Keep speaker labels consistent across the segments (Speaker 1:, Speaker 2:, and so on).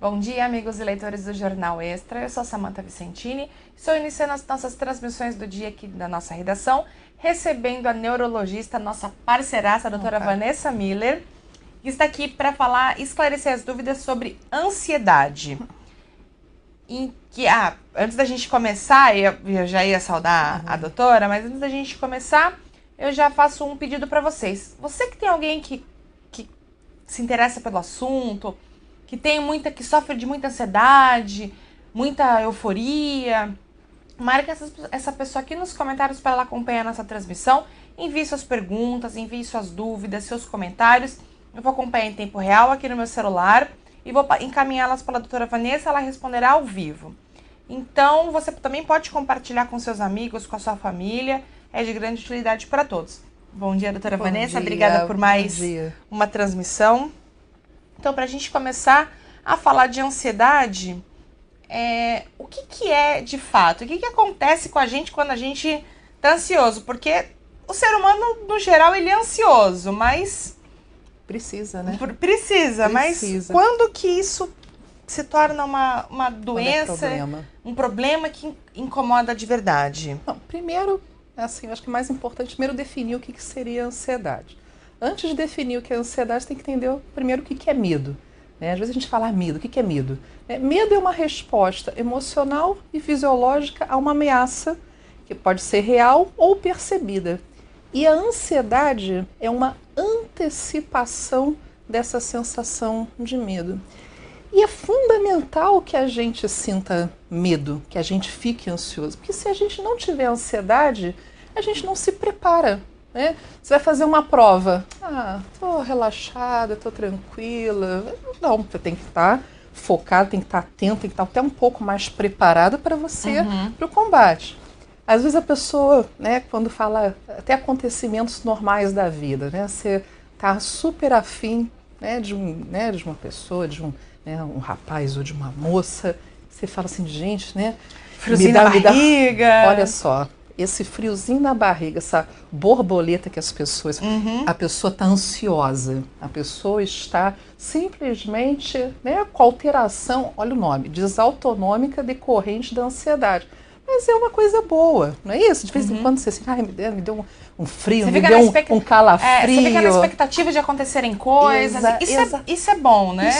Speaker 1: Bom dia, amigos e leitores do Jornal Extra. Eu sou Samantha Vicentini. Estou iniciando as nossas transmissões do dia aqui da nossa redação, recebendo a neurologista, nossa parceiraça, a doutora Vanessa Miller, que está aqui para falar, esclarecer as dúvidas sobre ansiedade. Antes da gente começar, eu já ia saudar a doutora, mas antes da gente começar, eu já faço um pedido para vocês. Você que tem alguém que se interessa pelo assunto, que sofre de muita ansiedade, muita euforia, marque essa pessoa aqui nos comentários para ela acompanhar nossa transmissão. Envie suas perguntas, envie suas dúvidas, seus comentários. Eu vou acompanhar em tempo real aqui no meu celular e vou encaminhá-las para a doutora Vanessa, ela responderá ao vivo. Então, você também pode compartilhar com seus amigos, com a sua família, é de grande utilidade para todos. Bom dia, doutora Vanessa, obrigada por mais uma transmissão. Então, para a gente começar a falar de ansiedade, o que é de fato? O que acontece com a gente quando a gente está ansioso? Porque o ser humano, no geral, ele é ansioso, mas...
Speaker 2: Precisa, né?
Speaker 1: Precisa, mas quando que isso se torna uma doença, um problema que incomoda de verdade?
Speaker 2: Não, primeiro, assim, acho que o mais importante, primeiro definir o que seria ansiedade. Antes de definir o que é ansiedade, tem que entender primeiro o que é medo. Né? Às vezes a gente fala medo. O que é medo? Medo é uma resposta emocional e fisiológica a uma ameaça que pode ser real ou percebida. E a ansiedade é uma antecipação dessa sensação de medo. E é fundamental que a gente sinta medo, que a gente fique ansioso. Porque se a gente não tiver ansiedade, a gente não se prepara. Né? Você vai fazer uma prova. Tô relaxada, tô tranquila. Não, você tem que estar focado, tem que estar atento, tem que estar até um pouco mais preparada para você, para o combate. Às vezes a pessoa, né, quando fala até acontecimentos normais da vida, né, você tá super afim, né, de uma pessoa, de um rapaz ou de uma moça, você fala assim, gente, né,
Speaker 1: friozinho na barriga.
Speaker 2: Olha só, esse friozinho na barriga, essa borboleta que as pessoas... A pessoa está ansiosa, a pessoa está simplesmente, né, com alteração, olha o nome, desautonômica decorrente da ansiedade. Mas é uma coisa boa, não é isso? De vez em quando você assim, me deu um frio, me deu um calafrio.
Speaker 1: Você fica na expectativa de acontecerem coisas. Isso é bom, né?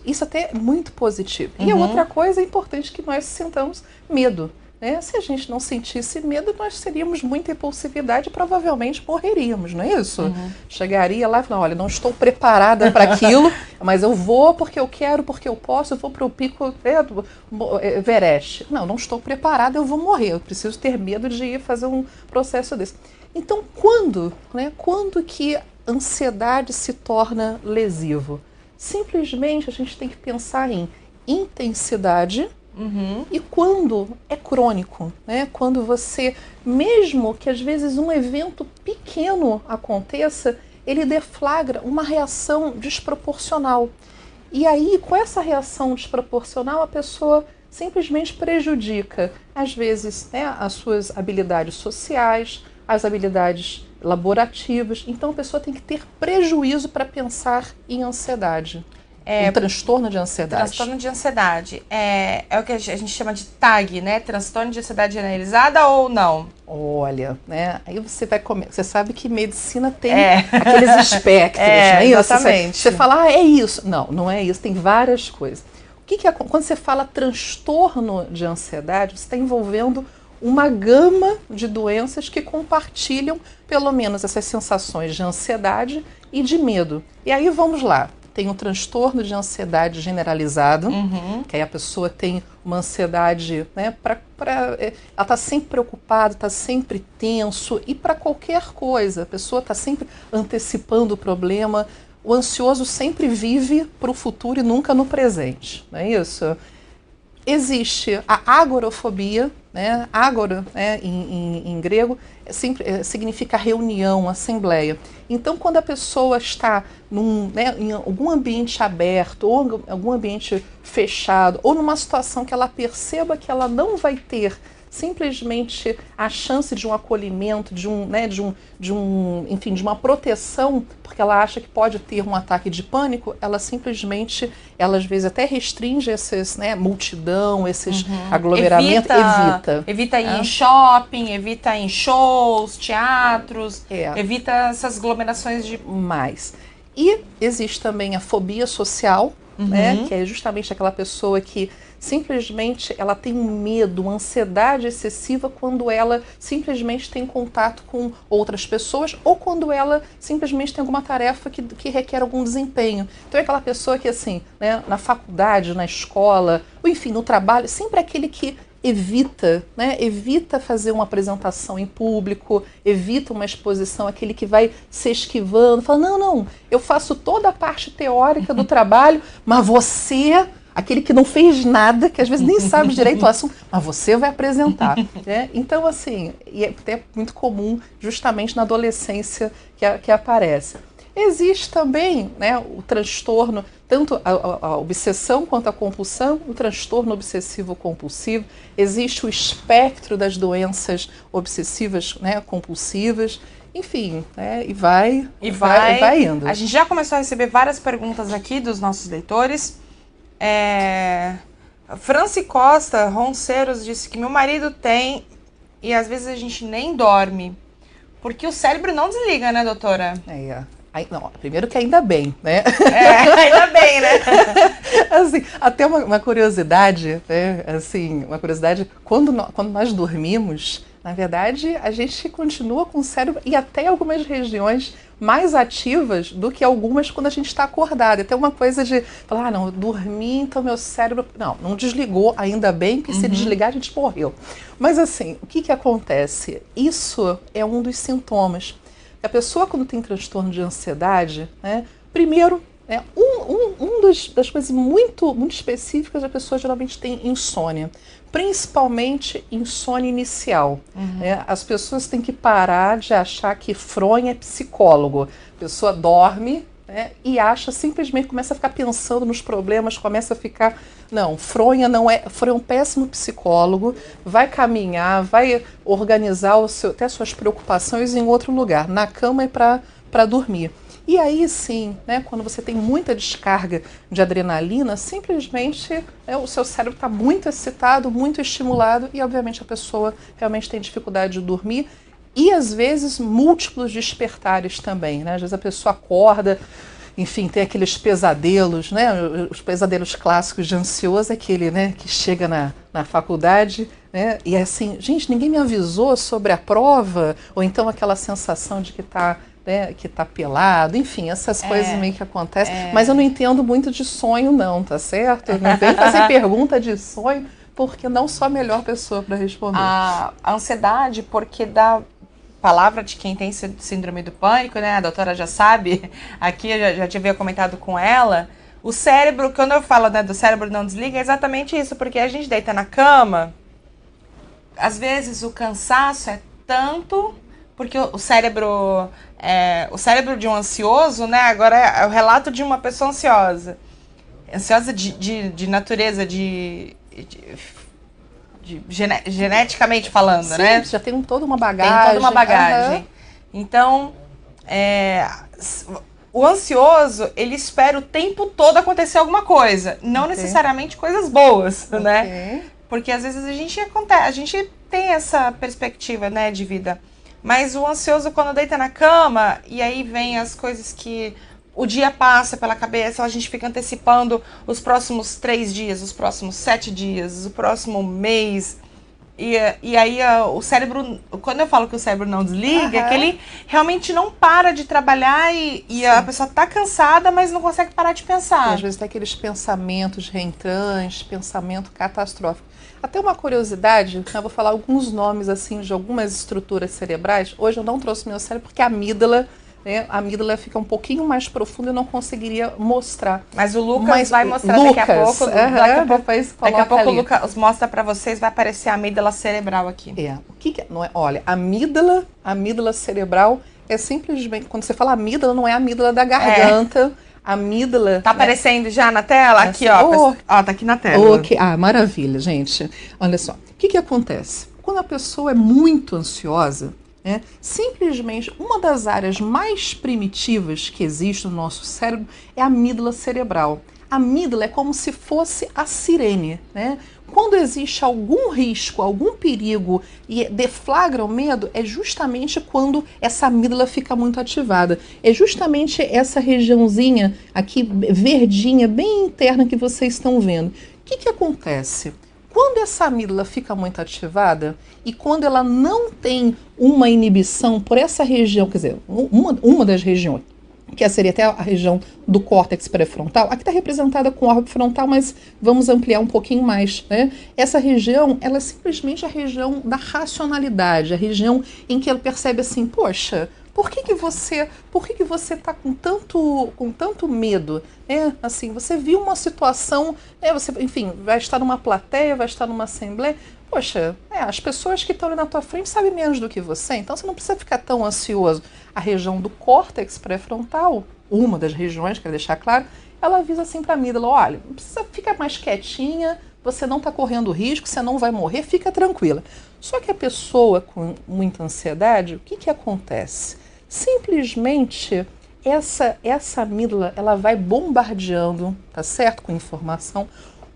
Speaker 2: Isso até é muito positivo. E a outra coisa é importante que nós sintamos medo. Né? Se a gente não sentisse medo, nós teríamos muita impulsividade e provavelmente morreríamos, não é isso? Chegaria lá e falaria, olha, não estou preparada para aquilo, mas eu vou porque eu quero, porque eu posso, eu vou para o pico do Everest. Não estou preparada, eu vou morrer, eu preciso ter medo de ir fazer um processo desse. Então, quando que a ansiedade se torna lesivo? Simplesmente a gente tem que pensar em intensidade. E quando é crônico, né? Quando você, mesmo que às vezes um evento pequeno aconteça, ele deflagra uma reação desproporcional. E aí, com essa reação desproporcional, a pessoa simplesmente prejudica, às vezes, né, as suas habilidades sociais, as habilidades laborativas. Então, a pessoa tem que ter prejuízo para pensar em ansiedade. Um transtorno de ansiedade.
Speaker 1: Transtorno de ansiedade. É o que a gente chama de TAG, né? Transtorno de ansiedade generalizada ou não?
Speaker 2: Olha, né? Aí você vai você sabe que medicina tem aqueles espectros, né?
Speaker 1: Exatamente.
Speaker 2: Você fala, é isso. Não é isso, tem várias coisas. Quando você fala transtorno de ansiedade, você está envolvendo uma gama de doenças que compartilham pelo menos essas sensações de ansiedade e de medo. E aí vamos lá. Tem um transtorno de ansiedade generalizado, que aí a pessoa tem uma ansiedade, né, ela está sempre preocupada, está sempre tenso, e para qualquer coisa, a pessoa está sempre antecipando o problema. O ansioso sempre vive para o futuro e nunca no presente, não é isso? Existe a agorafobia, né? Agora, né, em grego, significa reunião, assembleia. Então, quando a pessoa está em algum ambiente aberto, ou em algum ambiente fechado, ou numa situação que ela perceba que ela não vai ter simplesmente a chance de um acolhimento, enfim, de uma proteção, porque ela acha que pode ter um ataque de pânico, ela às vezes até restringe esses, multidão, esses aglomeramentos,
Speaker 1: Evita ir em shopping, evita ir em shows, teatros, evita essas aglomerações de...
Speaker 2: E existe também a fobia social, né, que é justamente aquela pessoa que simplesmente ela tem um medo, uma ansiedade excessiva quando ela simplesmente tem contato com outras pessoas ou quando ela simplesmente tem alguma tarefa que requer algum desempenho. Então é aquela pessoa que, assim, né, na faculdade, na escola, ou enfim, no trabalho, sempre é aquele que evita fazer uma apresentação em público, evita uma exposição, aquele que vai se esquivando, fala, não, eu faço toda a parte teórica do trabalho, mas você... Aquele que não fez nada, que às vezes nem sabe direito o assunto, mas você vai apresentar. Né? Então, assim, e é até muito comum justamente na adolescência que aparece. Existe também, né, o transtorno, tanto a obsessão quanto a compulsão, o transtorno obsessivo-compulsivo. Existe o espectro das doenças obsessivas, né, compulsivas. Enfim, né, e vai indo.
Speaker 1: A gente já começou a receber várias perguntas aqui dos nossos leitores. Franci Costa Ronceiros disse que meu marido tem e às vezes a gente nem dorme porque o cérebro não desliga, né, doutora?
Speaker 2: Não, primeiro que ainda bem, né?
Speaker 1: Ainda bem, né?
Speaker 2: Assim, até uma curiosidade, né? Assim, quando nós dormimos, na verdade, a gente continua com o cérebro e até algumas regiões mais ativas do que algumas quando a gente está acordado. Até uma coisa de falar, não, eu dormi, então meu cérebro... Não desligou, ainda bem, que se desligar a gente morreu. Mas assim, o que acontece? Isso é um dos sintomas. A pessoa, quando tem transtorno de ansiedade, né, primeiro, das coisas muito, muito específicas, a pessoa geralmente tem insônia. Principalmente insônia inicial. Né? As pessoas têm que parar de achar que fronha é psicólogo. A pessoa dorme, né, e simplesmente começa a ficar pensando nos problemas, começa a ficar... Não, fronha é um péssimo psicólogo, vai caminhar, vai organizar até suas preocupações em outro lugar. Na cama é para dormir. E aí sim, né, quando você tem muita descarga de adrenalina, simplesmente o seu cérebro está muito excitado, muito estimulado e obviamente a pessoa realmente tem dificuldade de dormir e às vezes múltiplos despertares também, né? Às vezes a pessoa acorda, enfim, tem aqueles pesadelos, né? Os pesadelos clássicos de ansioso, aquele, né, que chega na faculdade, né, e é assim, gente, ninguém me avisou sobre a prova, ou então aquela sensação de que está pelado, enfim, essas coisas meio que acontecem. Mas eu não entendo muito de sonho não, tá certo? Não vem fazer pergunta de sonho, porque não sou a melhor pessoa para responder.
Speaker 1: A ansiedade, porque da palavra de quem tem síndrome do pânico, né, a doutora já sabe, aqui eu já havia comentado com ela, o cérebro, quando eu falo, né, do cérebro não desliga, é exatamente isso, porque a gente deita na cama, às vezes o cansaço é tanto... Porque o cérebro de um ansioso, né? Agora é o relato de uma pessoa ansiosa. Ansiosa de natureza, geneticamente falando,
Speaker 2: sim,
Speaker 1: né?
Speaker 2: Já tem toda uma bagagem.
Speaker 1: Tem toda uma bagagem. Então, o ansioso, ele espera o tempo todo acontecer alguma coisa. Não necessariamente coisas boas, né? Porque às vezes a gente tem essa perspectiva, né, de vida. Mas o ansioso, quando deita na cama, e aí vem as coisas que o dia passa pela cabeça, a gente fica antecipando os próximos 3 dias, os próximos 7 dias, o próximo mês. E aí o cérebro, quando eu falo que o cérebro não desliga, é que ele realmente não para de trabalhar e a pessoa tá cansada, mas não consegue parar de pensar.
Speaker 2: E às vezes tem aqueles pensamentos reentrantes, pensamento catastrófico. Até uma curiosidade, eu vou falar alguns nomes assim de algumas estruturas cerebrais. Hoje eu não trouxe meu cérebro porque a amígdala fica um pouquinho mais profunda e eu não conseguiria mostrar.
Speaker 1: Mas o Lucas vai mostrar daqui a pouco. Daqui a pouco o Lucas mostra para vocês, vai aparecer a amígdala cerebral aqui.
Speaker 2: O que é? Não é? Olha, a amígdala cerebral é simplesmente, quando você fala amígdala, não é a amígdala da garganta. A amígdala...
Speaker 1: Tá aparecendo já na tela? Aqui, ó. Tá aqui na tela.
Speaker 2: Maravilha, gente. Olha só. O que acontece? quando a pessoa é muito ansiosa, né, simplesmente uma das áreas mais primitivas que existe no nosso cérebro é a amígdala cerebral. A amígdala é como se fosse a sirene, né? Quando existe algum risco, algum perigo e deflagra o medo, é justamente quando essa amígdala fica muito ativada. É justamente essa regiãozinha aqui, verdinha, bem interna que vocês estão vendo. O que acontece? Quando essa amígdala fica muito ativada e quando ela não tem uma inibição por essa região, quer dizer, uma das regiões, que seria até a região do córtex pré-frontal, aqui está representada com o órbito frontal, mas vamos ampliar um pouquinho mais, né? Essa região, ela é simplesmente a região da racionalidade, a região em que ela percebe assim, poxa, por que você está com tanto medo? Assim, você viu uma situação, você, enfim, vai estar numa plateia, vai estar numa assembleia, poxa, as pessoas que estão ali na tua frente sabem menos do que você, então você não precisa ficar tão ansioso. A região do córtex pré-frontal, uma das regiões, quero deixar claro, ela avisa assim para a amígdala, olha, não precisa ficar mais quietinha, você não está correndo risco, você não vai morrer, fica tranquila. Só que a pessoa com muita ansiedade, o que acontece? Simplesmente essa amígdala, ela vai bombardeando, tá certo? Com informação.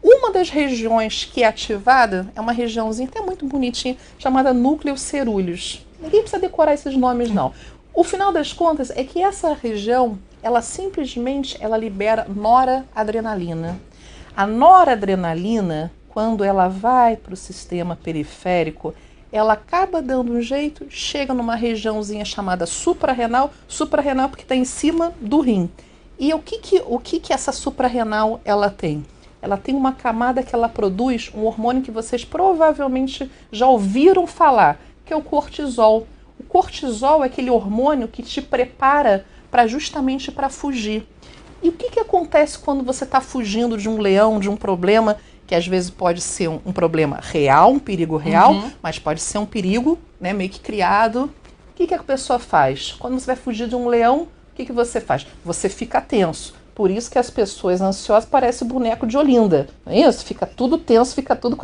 Speaker 2: Uma das regiões que é ativada é uma regiãozinha até muito bonitinha, chamada núcleo cerúleus. Ninguém precisa decorar esses nomes, não. O final das contas é que essa região, ela simplesmente libera noradrenalina. A noradrenalina, quando ela vai para o sistema periférico, ela acaba dando um jeito, chega numa regiãozinha chamada suprarrenal porque está em cima do rim. E o que essa suprarrenal ela tem? Ela tem uma camada que ela produz um hormônio que vocês provavelmente já ouviram falar, que é o cortisol. O cortisol é aquele hormônio que te prepara justamente para fugir. E o que acontece quando você está fugindo de um leão, de um problema, que às vezes pode ser um problema real, um perigo real, mas pode ser um perigo, né, meio que criado. O que a pessoa faz? Quando você vai fugir de um leão, o que você faz? Você fica tenso. Por isso que as pessoas ansiosas parecem boneco de Olinda, não é isso? Fica tudo tenso, fica tudo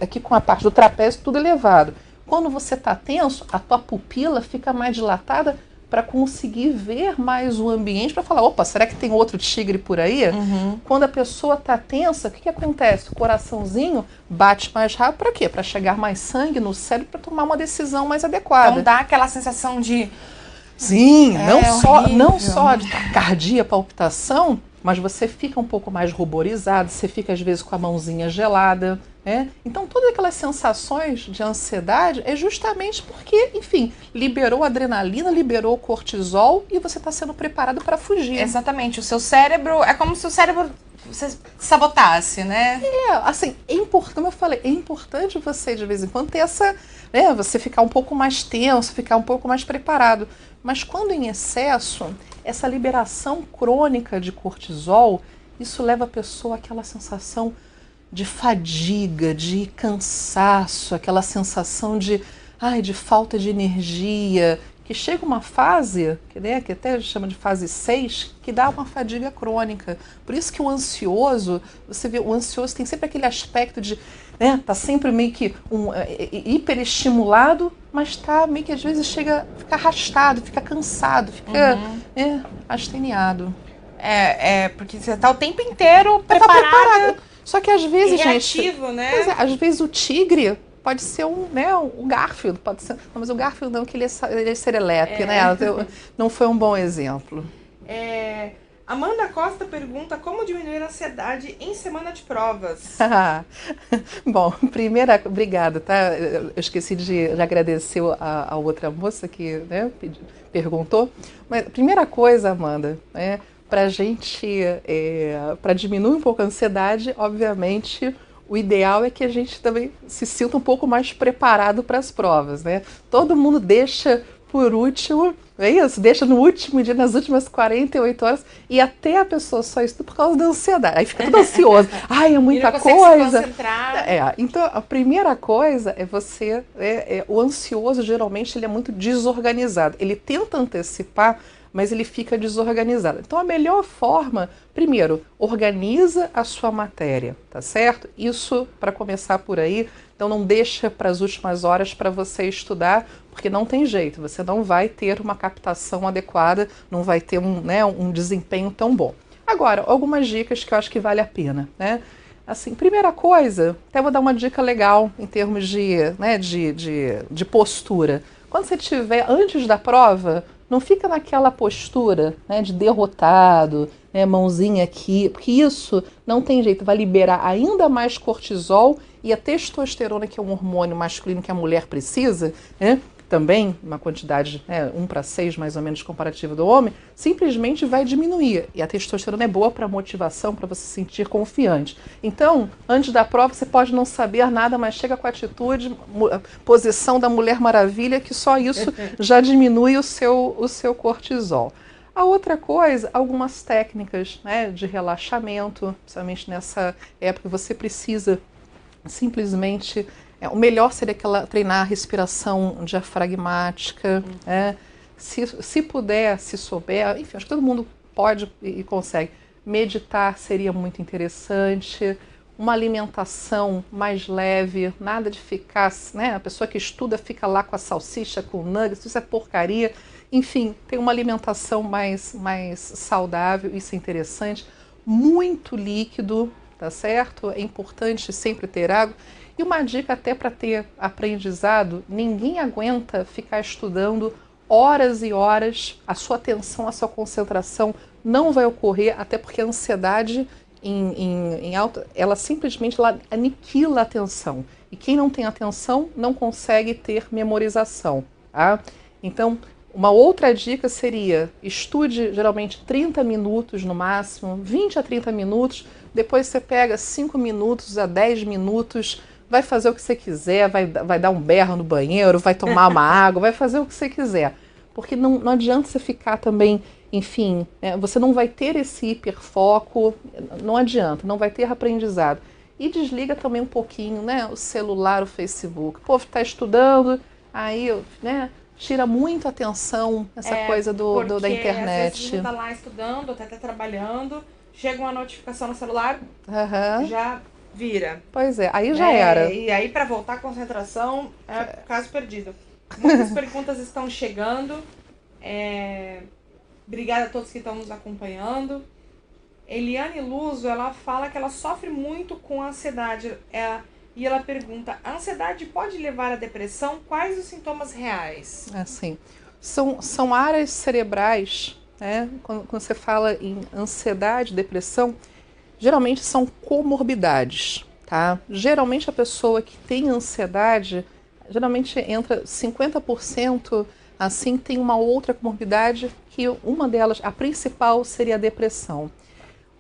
Speaker 2: aqui com a parte do trapézio tudo elevado. Quando você está tenso, a tua pupila fica mais dilatada para conseguir ver mais o ambiente, para falar, opa, será que tem outro tigre por aí? Quando a pessoa está tensa, o que acontece? O coraçãozinho bate mais rápido, para quê? Para chegar mais sangue no cérebro para tomar uma decisão mais adequada.
Speaker 1: Então dá aquela sensação de...
Speaker 2: Sim, não só de taquicardia, palpitação, mas você fica um pouco mais ruborizado, você fica às vezes com a mãozinha gelada, né? Então todas aquelas sensações de ansiedade é justamente porque, enfim, liberou adrenalina, liberou cortisol e você está sendo preparado para fugir.
Speaker 1: Exatamente, o seu cérebro, é como se o cérebro se sabotasse, né?
Speaker 2: Assim, como eu falei, é importante você de vez em quando ter essa, você ficar um pouco mais tenso, ficar um pouco mais preparado. Mas quando em excesso, essa liberação crônica de cortisol, isso leva a pessoa àquela sensação de fadiga, de cansaço, aquela sensação de falta de energia, que chega uma fase, que até chama de fase 6, que dá uma fadiga crônica. Por isso que o ansioso, você vê, o ansioso tem sempre aquele aspecto de, tá sempre meio que hiperestimulado, mas tá meio que às vezes fica arrastado, fica cansado, fica asteniado.
Speaker 1: Porque você tá o tempo inteiro preparado.
Speaker 2: Só que às vezes,
Speaker 1: reativo, né?
Speaker 2: Às vezes o tigre pode ser um Garfield, pode ser, não, mas o Garfield não, que ele é serelepe, né? Não foi um bom exemplo.
Speaker 1: Amanda Costa pergunta como diminuir a ansiedade em semana de provas.
Speaker 2: Bom, obrigada, tá? Eu esqueci de agradecer a outra moça que perguntou. Mas a primeira coisa, Amanda, para diminuir um pouco a ansiedade, obviamente, o ideal é que a gente também se sinta um pouco mais preparado para as provas, né? Todo mundo deixa por último, deixa no último dia, nas últimas 48 horas, e até a pessoa só estuda por causa da ansiedade. Aí fica tudo ansioso. É muita coisa.
Speaker 1: Se concentrar.
Speaker 2: Então, a primeira coisa é o ansioso, geralmente, ele é muito desorganizado. Ele tenta antecipar mas ele fica desorganizado. Então a melhor forma, primeiro, organiza a sua matéria, tá certo? Isso para começar por aí. Então não deixa para as últimas horas para você estudar, porque não tem jeito, você não vai ter uma captação adequada, não vai ter um desempenho tão bom. Agora, algumas dicas que eu acho que vale a pena, né? Assim, primeira coisa, até vou dar uma dica legal em termos de postura. Quando você estiver antes da prova, não fica naquela postura, né, de derrotado, né, mãozinha aqui, porque isso não tem jeito, vai liberar ainda mais cortisol e a testosterona, que é um hormônio masculino que a mulher precisa, né, também uma quantidade, 1:6 mais ou menos comparativa do homem, simplesmente vai diminuir. E a testosterona é boa para motivação, para você se sentir confiante. Então, antes da prova, você pode não saber nada, mas chega com a atitude, posição da Mulher Maravilha, que só isso já diminui o seu cortisol. A outra coisa, algumas técnicas, né, de relaxamento, principalmente nessa época, você precisa simplesmente... O melhor seria treinar a respiração diafragmática, se puder, se souber, enfim, acho que todo mundo pode e consegue. Meditar seria muito interessante, uma alimentação mais leve, nada de ficar, né? A pessoa que estuda fica lá com a salsicha, com o nuggets, isso é porcaria. Enfim, tem uma alimentação mais saudável, isso é interessante. Muito líquido, tá certo? É importante sempre ter água. E uma dica até para ter aprendizado, ninguém aguenta ficar estudando horas e horas, a sua atenção, a sua concentração não vai ocorrer, até porque a ansiedade em alta, ela simplesmente aniquila a atenção. E quem não tem atenção não consegue ter memorização. Tá? Então, uma outra dica seria, estude geralmente 30 minutos no máximo, 20 a 30 minutos, depois você pega 5 minutos a 10 minutos, vai fazer o que você quiser, vai dar um berro no banheiro, vai tomar uma água, vai fazer o que você quiser. Porque não adianta você ficar também, enfim, você não vai ter esse hiperfoco, não adianta, não vai ter aprendizado. E desliga também um pouquinho, né, o celular, o Facebook. O povo está estudando, aí, né, tira muito a atenção essa coisa da internet.
Speaker 1: Às vezes você está lá estudando, até tá trabalhando, chega uma notificação no celular, já vira.
Speaker 2: Pois é, aí já era.
Speaker 1: E aí, para voltar à concentração, é caso perdido. Muitas perguntas estão chegando. Obrigada a todos que estão nos acompanhando. Eliane Luso, ela fala que ela sofre muito com ansiedade. E ela pergunta, a ansiedade pode levar à depressão? Quais os sintomas reais?
Speaker 2: Assim, são áreas cerebrais, né? Quando você fala em ansiedade, depressão, geralmente são comorbidades, tá? Geralmente a pessoa que tem ansiedade, geralmente entra 50%, assim, tem uma outra comorbidade, que uma delas, a principal, seria a depressão.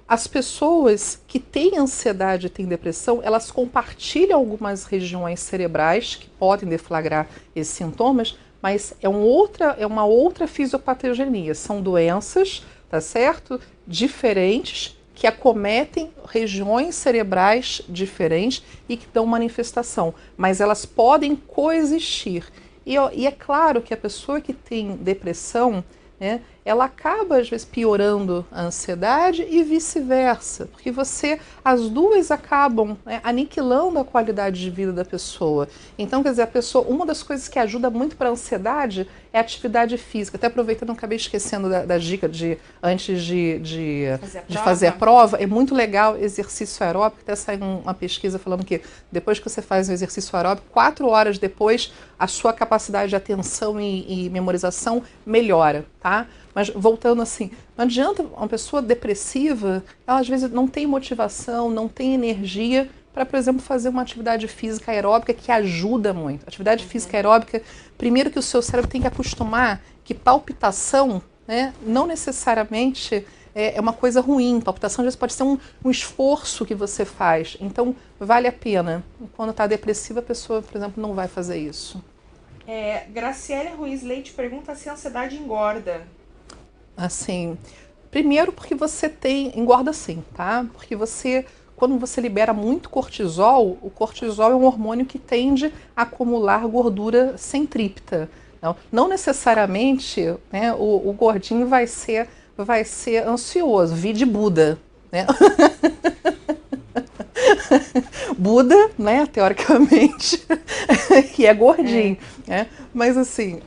Speaker 2: As pessoas que têm ansiedade e têm depressão, elas compartilham algumas regiões cerebrais que podem deflagrar esses sintomas, mas é uma outra fisiopatogenia. São doenças, tá certo? Diferentes, que acometem regiões cerebrais diferentes e que dão manifestação. Mas elas podem coexistir. E é claro que a pessoa que tem depressão, né, ela acaba, às vezes, piorando a ansiedade e vice-versa, porque as duas acabam, né, aniquilando a qualidade de vida da pessoa. Então, quer dizer, uma das coisas que ajuda muito para a ansiedade é a atividade física. Até aproveitando, acabei esquecendo da dica antes de fazer a prova, é muito legal exercício aeróbico. Até saiu uma pesquisa falando que depois que você faz um exercício aeróbico, 4 horas depois, a sua capacidade de atenção e memorização melhora, tá? Mas voltando assim, não adianta uma pessoa depressiva, ela às vezes não tem motivação, não tem energia para, por exemplo, fazer uma atividade física aeróbica que ajuda muito. Atividade física aeróbica, primeiro que o seu cérebro tem que acostumar que palpitação, né, não necessariamente é uma coisa ruim. Palpitação às vezes pode ser um esforço que você faz. Então, vale a pena. Quando está depressiva, a pessoa, por exemplo, não vai fazer isso.
Speaker 1: Graciela Ruiz Leite pergunta se a ansiedade engorda.
Speaker 2: Assim, primeiro porque engorda sim, tá? Porque quando você libera muito cortisol, o cortisol é um hormônio que tende a acumular gordura centrípeta, Não necessariamente, né, o gordinho vai ser ansioso, vide Buda, né? Buda, né, teoricamente, que é gordinho, né? Mas assim,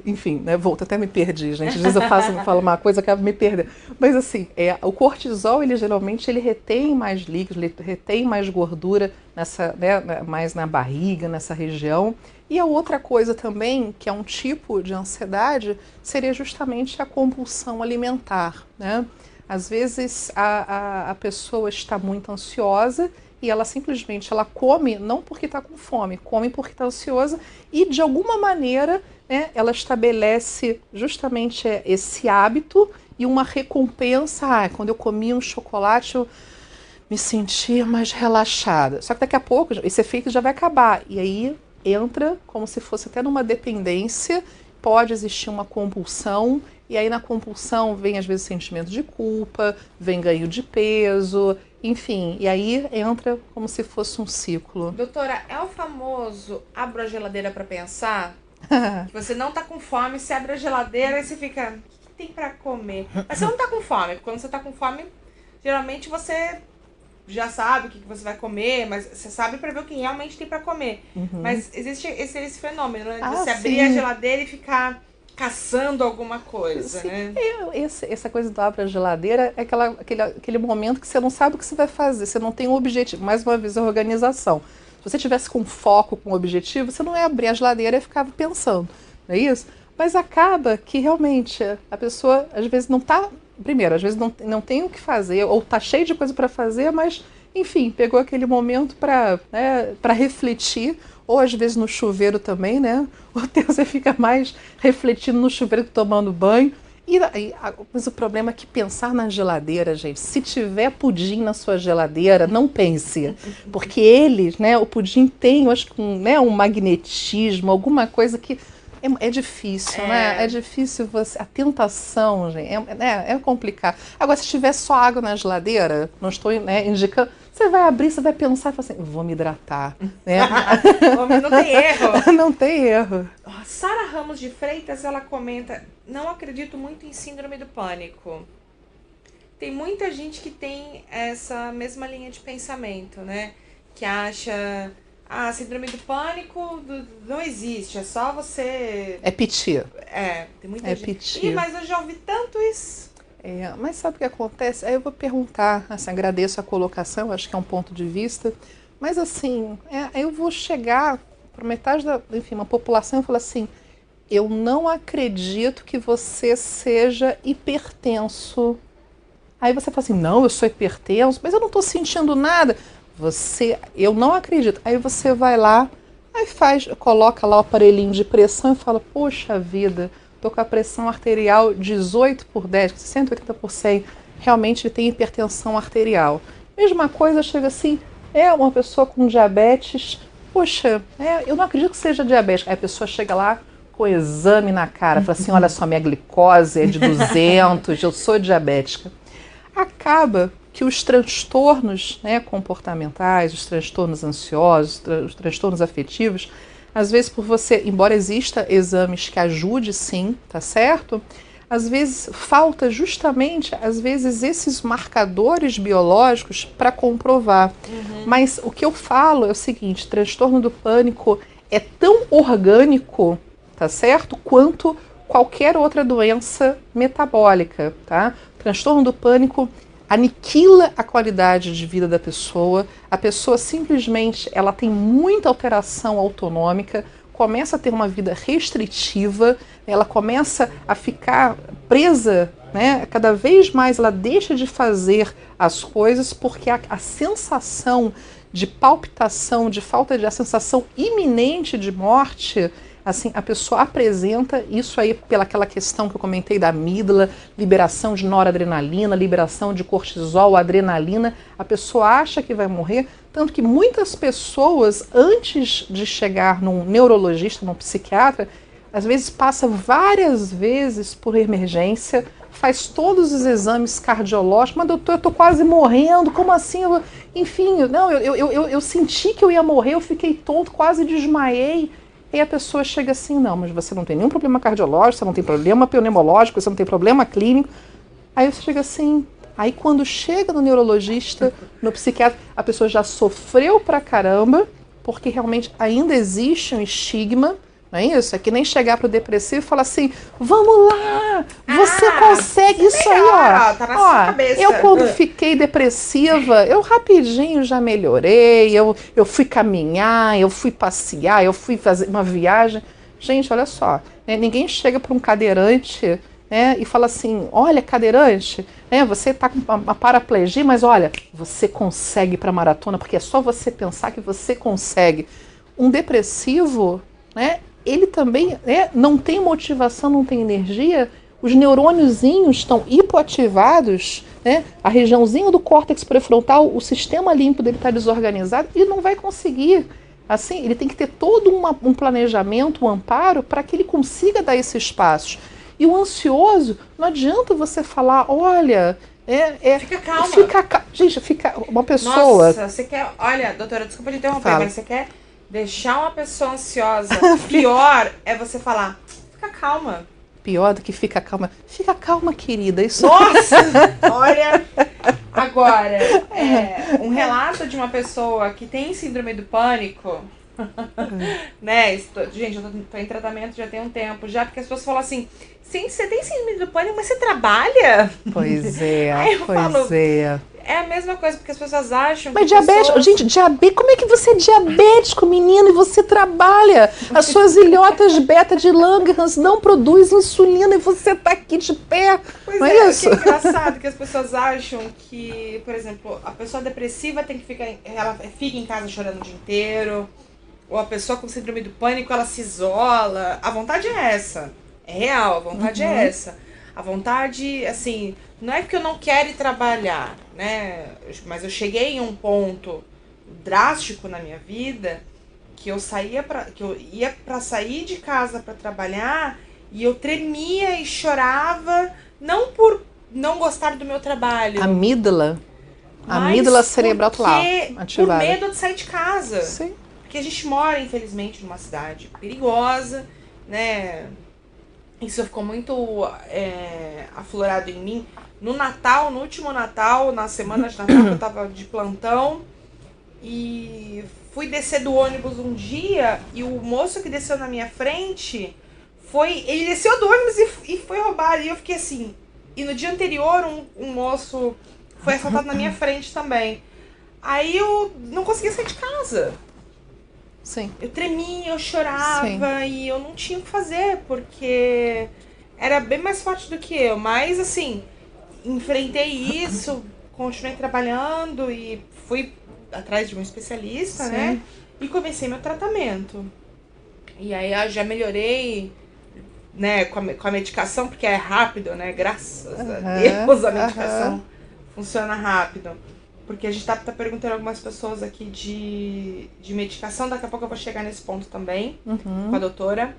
Speaker 2: enfim, né, volto, até me perdi, gente. Às vezes eu falo uma coisa, acabo me perdendo. Mas assim, o cortisol, ele geralmente retém mais líquidos, ele retém mais gordura nessa, né, mais na barriga, nessa região. E a outra coisa também, que é um tipo de ansiedade, seria justamente a compulsão alimentar, né? Às vezes a pessoa está muito ansiosa e ela simplesmente come não porque está com fome, come porque está ansiosa e de alguma maneira, né, ela estabelece justamente esse hábito e uma recompensa. Quando eu comi um chocolate eu me sentia mais relaxada. Só que daqui a pouco esse efeito já vai acabar e aí entra como se fosse até numa dependência, pode existir uma compulsão. E aí na compulsão vem às vezes sentimento de culpa, vem ganho de peso, enfim. E aí entra como se fosse um ciclo.
Speaker 1: Doutora, é o famoso abra a geladeira para pensar? Que você não tá com fome, você abre a geladeira e você fica, o que tem para comer? Mas você não tá com fome, porque quando você tá com fome, geralmente você já sabe o que você vai comer, mas você sabe prever o que realmente tem para comer. Mas existe esse fenômeno, né? De você abrir a geladeira e ficar caçando alguma coisa, né?
Speaker 2: Essa coisa do abrir a geladeira é aquele momento que você não sabe o que você vai fazer, você não tem um objetivo. Mais uma vez, a organização. Se você tivesse com foco, com objetivo, você não ia abrir a geladeira e ficava pensando, não é isso? Mas acaba que realmente a pessoa, às vezes, não está... Primeiro, às vezes não tem o que fazer, ou está cheio de coisa para fazer, mas, enfim, pegou aquele momento para refletir. Ou às vezes no chuveiro também, né? Ou até você fica mais refletindo no chuveiro que tomando banho. Mas o problema é que pensar na geladeira, gente, se tiver pudim na sua geladeira, não pense. Porque eles, né, o pudim tem, eu acho que um magnetismo, alguma coisa que é difícil, né? É difícil a tentação, gente, é complicado. Agora, se tiver só água na geladeira, não estou, né, indicando, você vai abrir, você vai pensar e falar assim, vou me hidratar, né?
Speaker 1: Não tem erro.
Speaker 2: Não tem erro.
Speaker 1: Sara Ramos de Freitas, ela comenta, não acredito muito em síndrome do pânico. Tem muita gente que tem essa mesma linha de pensamento, né? Que acha, síndrome do pânico não existe, é só você...
Speaker 2: É piti.
Speaker 1: Tem muita gente.
Speaker 2: Piti.
Speaker 1: Mas eu já ouvi tanto isso.
Speaker 2: Mas sabe o que acontece? Aí eu vou perguntar, assim, agradeço a colocação, acho que é um ponto de vista, mas assim, eu vou chegar para metade uma população e falar assim, eu não acredito que você seja hipertenso. Aí você fala assim, não, eu sou hipertenso, mas eu não estou sentindo nada. Eu não acredito. Aí você vai lá, aí coloca lá o aparelhinho de pressão e fala, poxa vida, estou com a pressão arterial 18/10, 180 por 100, realmente tem hipertensão arterial. Mesma coisa, chega assim, uma pessoa com diabetes, poxa, eu não acredito que seja diabética. Aí a pessoa chega lá com o exame na cara, fala assim, olha só, minha glicose é de 200, eu sou diabética. Acaba que os transtornos, né, comportamentais, os transtornos ansiosos, os transtornos afetivos, às vezes por você, embora exista exames que ajude sim, tá certo? Às vezes falta justamente, às vezes, esses marcadores biológicos para comprovar. Mas o que eu falo é o seguinte, transtorno do pânico é tão orgânico, tá certo? Quanto qualquer outra doença metabólica, tá? O transtorno do pânico aniquila a qualidade de vida da pessoa, a pessoa simplesmente ela tem muita alteração autonômica, começa a ter uma vida restritiva, ela começa a ficar presa, né? Cada vez mais ela deixa de fazer as coisas porque a sensação de palpitação, de falta de a sensação iminente de morte, assim, a pessoa apresenta isso aí pelaquela questão que eu comentei da amígdala, liberação de noradrenalina, liberação de cortisol, adrenalina, a pessoa acha que vai morrer, tanto que muitas pessoas, antes de chegar num neurologista, num psiquiatra, às vezes passa várias vezes por emergência, faz todos os exames cardiológicos, mas doutor, eu tô quase morrendo, como assim? Enfim, não, eu senti que eu ia morrer, eu fiquei tonto, quase desmaiei. E a pessoa chega assim, não, mas você não tem nenhum problema cardiológico, você não tem problema pneumológico, você não tem problema clínico. Aí você chega assim, aí quando chega no neurologista, no psiquiatra, a pessoa já sofreu pra caramba, porque realmente ainda existe um estigma, não é isso? É que nem chegar pro depressivo e falar assim, vamos lá, você consegue isso aí, ó.
Speaker 1: Tá na sua cabeça.
Speaker 2: Eu quando fiquei depressiva, eu rapidinho já melhorei, eu fui caminhar, eu fui passear, eu fui fazer uma viagem. Gente, olha só, né? Ninguém chega para um cadeirante, né, e fala assim, olha, cadeirante, né, você tá com uma paraplegia, mas olha, você consegue ir pra maratona, porque é só você pensar que você consegue. Um depressivo, né, ele também não tem motivação, não tem energia, os neurôniozinhos estão hipoativados, né, a regiãozinha do córtex pré-frontal, o sistema límbico dele está desorganizado e não vai conseguir. Assim, ele tem que ter todo um planejamento, um amparo para que ele consiga dar esses passos. E o ansioso, não adianta você falar, olha...
Speaker 1: Fica calma.
Speaker 2: Gente, fica uma pessoa...
Speaker 1: Nossa, você quer... Olha, doutora, desculpa te interromper, mas você quer deixar uma pessoa ansiosa. Pior é você falar, fica calma.
Speaker 2: Pior do que fica calma, querida. Isso...
Speaker 1: Nossa, olha... Agora, um relato de uma pessoa que tem síndrome do pânico... né? Gente, eu tô em tratamento já tem um tempo já, porque as pessoas falam assim, você tem síndrome do pânico, mas você trabalha?
Speaker 2: Pois é,
Speaker 1: é a mesma coisa, porque as pessoas acham
Speaker 2: mas diabetes, gente, diabetes, como é que você é diabético, menino, e você trabalha? As suas ilhotas beta de Langerhans não produzem insulina e você tá aqui de pé.
Speaker 1: Pois
Speaker 2: não é isso?
Speaker 1: Que é engraçado que as pessoas acham que, por exemplo, a pessoa depressiva tem que fica em casa chorando o dia inteiro. Ou a pessoa com síndrome do pânico, ela se isola. A vontade é essa. É real, a vontade é essa. A vontade, assim, não é que eu não quero ir trabalhar, né? Mas eu cheguei em um ponto drástico na minha vida que eu ia pra sair de casa pra trabalhar e eu tremia e chorava, não por não gostar do meu trabalho.
Speaker 2: Amígdala cerebral ativada.
Speaker 1: Por medo de sair de casa.
Speaker 2: Sim.
Speaker 1: Porque a gente mora, infelizmente, numa cidade perigosa, né? Isso ficou muito aflorado em mim. No Natal, no último Natal, na semana de Natal, eu tava de plantão. E fui descer do ônibus um dia e o moço que desceu na minha frente, ele desceu do ônibus e foi roubado. E eu fiquei assim... E no dia anterior, um moço foi assaltado na minha frente também. Aí eu não conseguia sair de casa.
Speaker 2: Sim.
Speaker 1: Eu tremia, eu chorava. Sim. E eu não tinha o que fazer, porque era bem mais forte do que eu. Mas, assim, enfrentei isso, continuei trabalhando e fui atrás de um especialista, sim, né? E comecei meu tratamento. E aí eu já melhorei, né, com a medicação, porque é rápido, né? Graças a Deus a medicação funciona rápido. Porque a gente tá perguntando a algumas pessoas aqui de medicação. Daqui a pouco eu vou chegar nesse ponto também, com a doutora.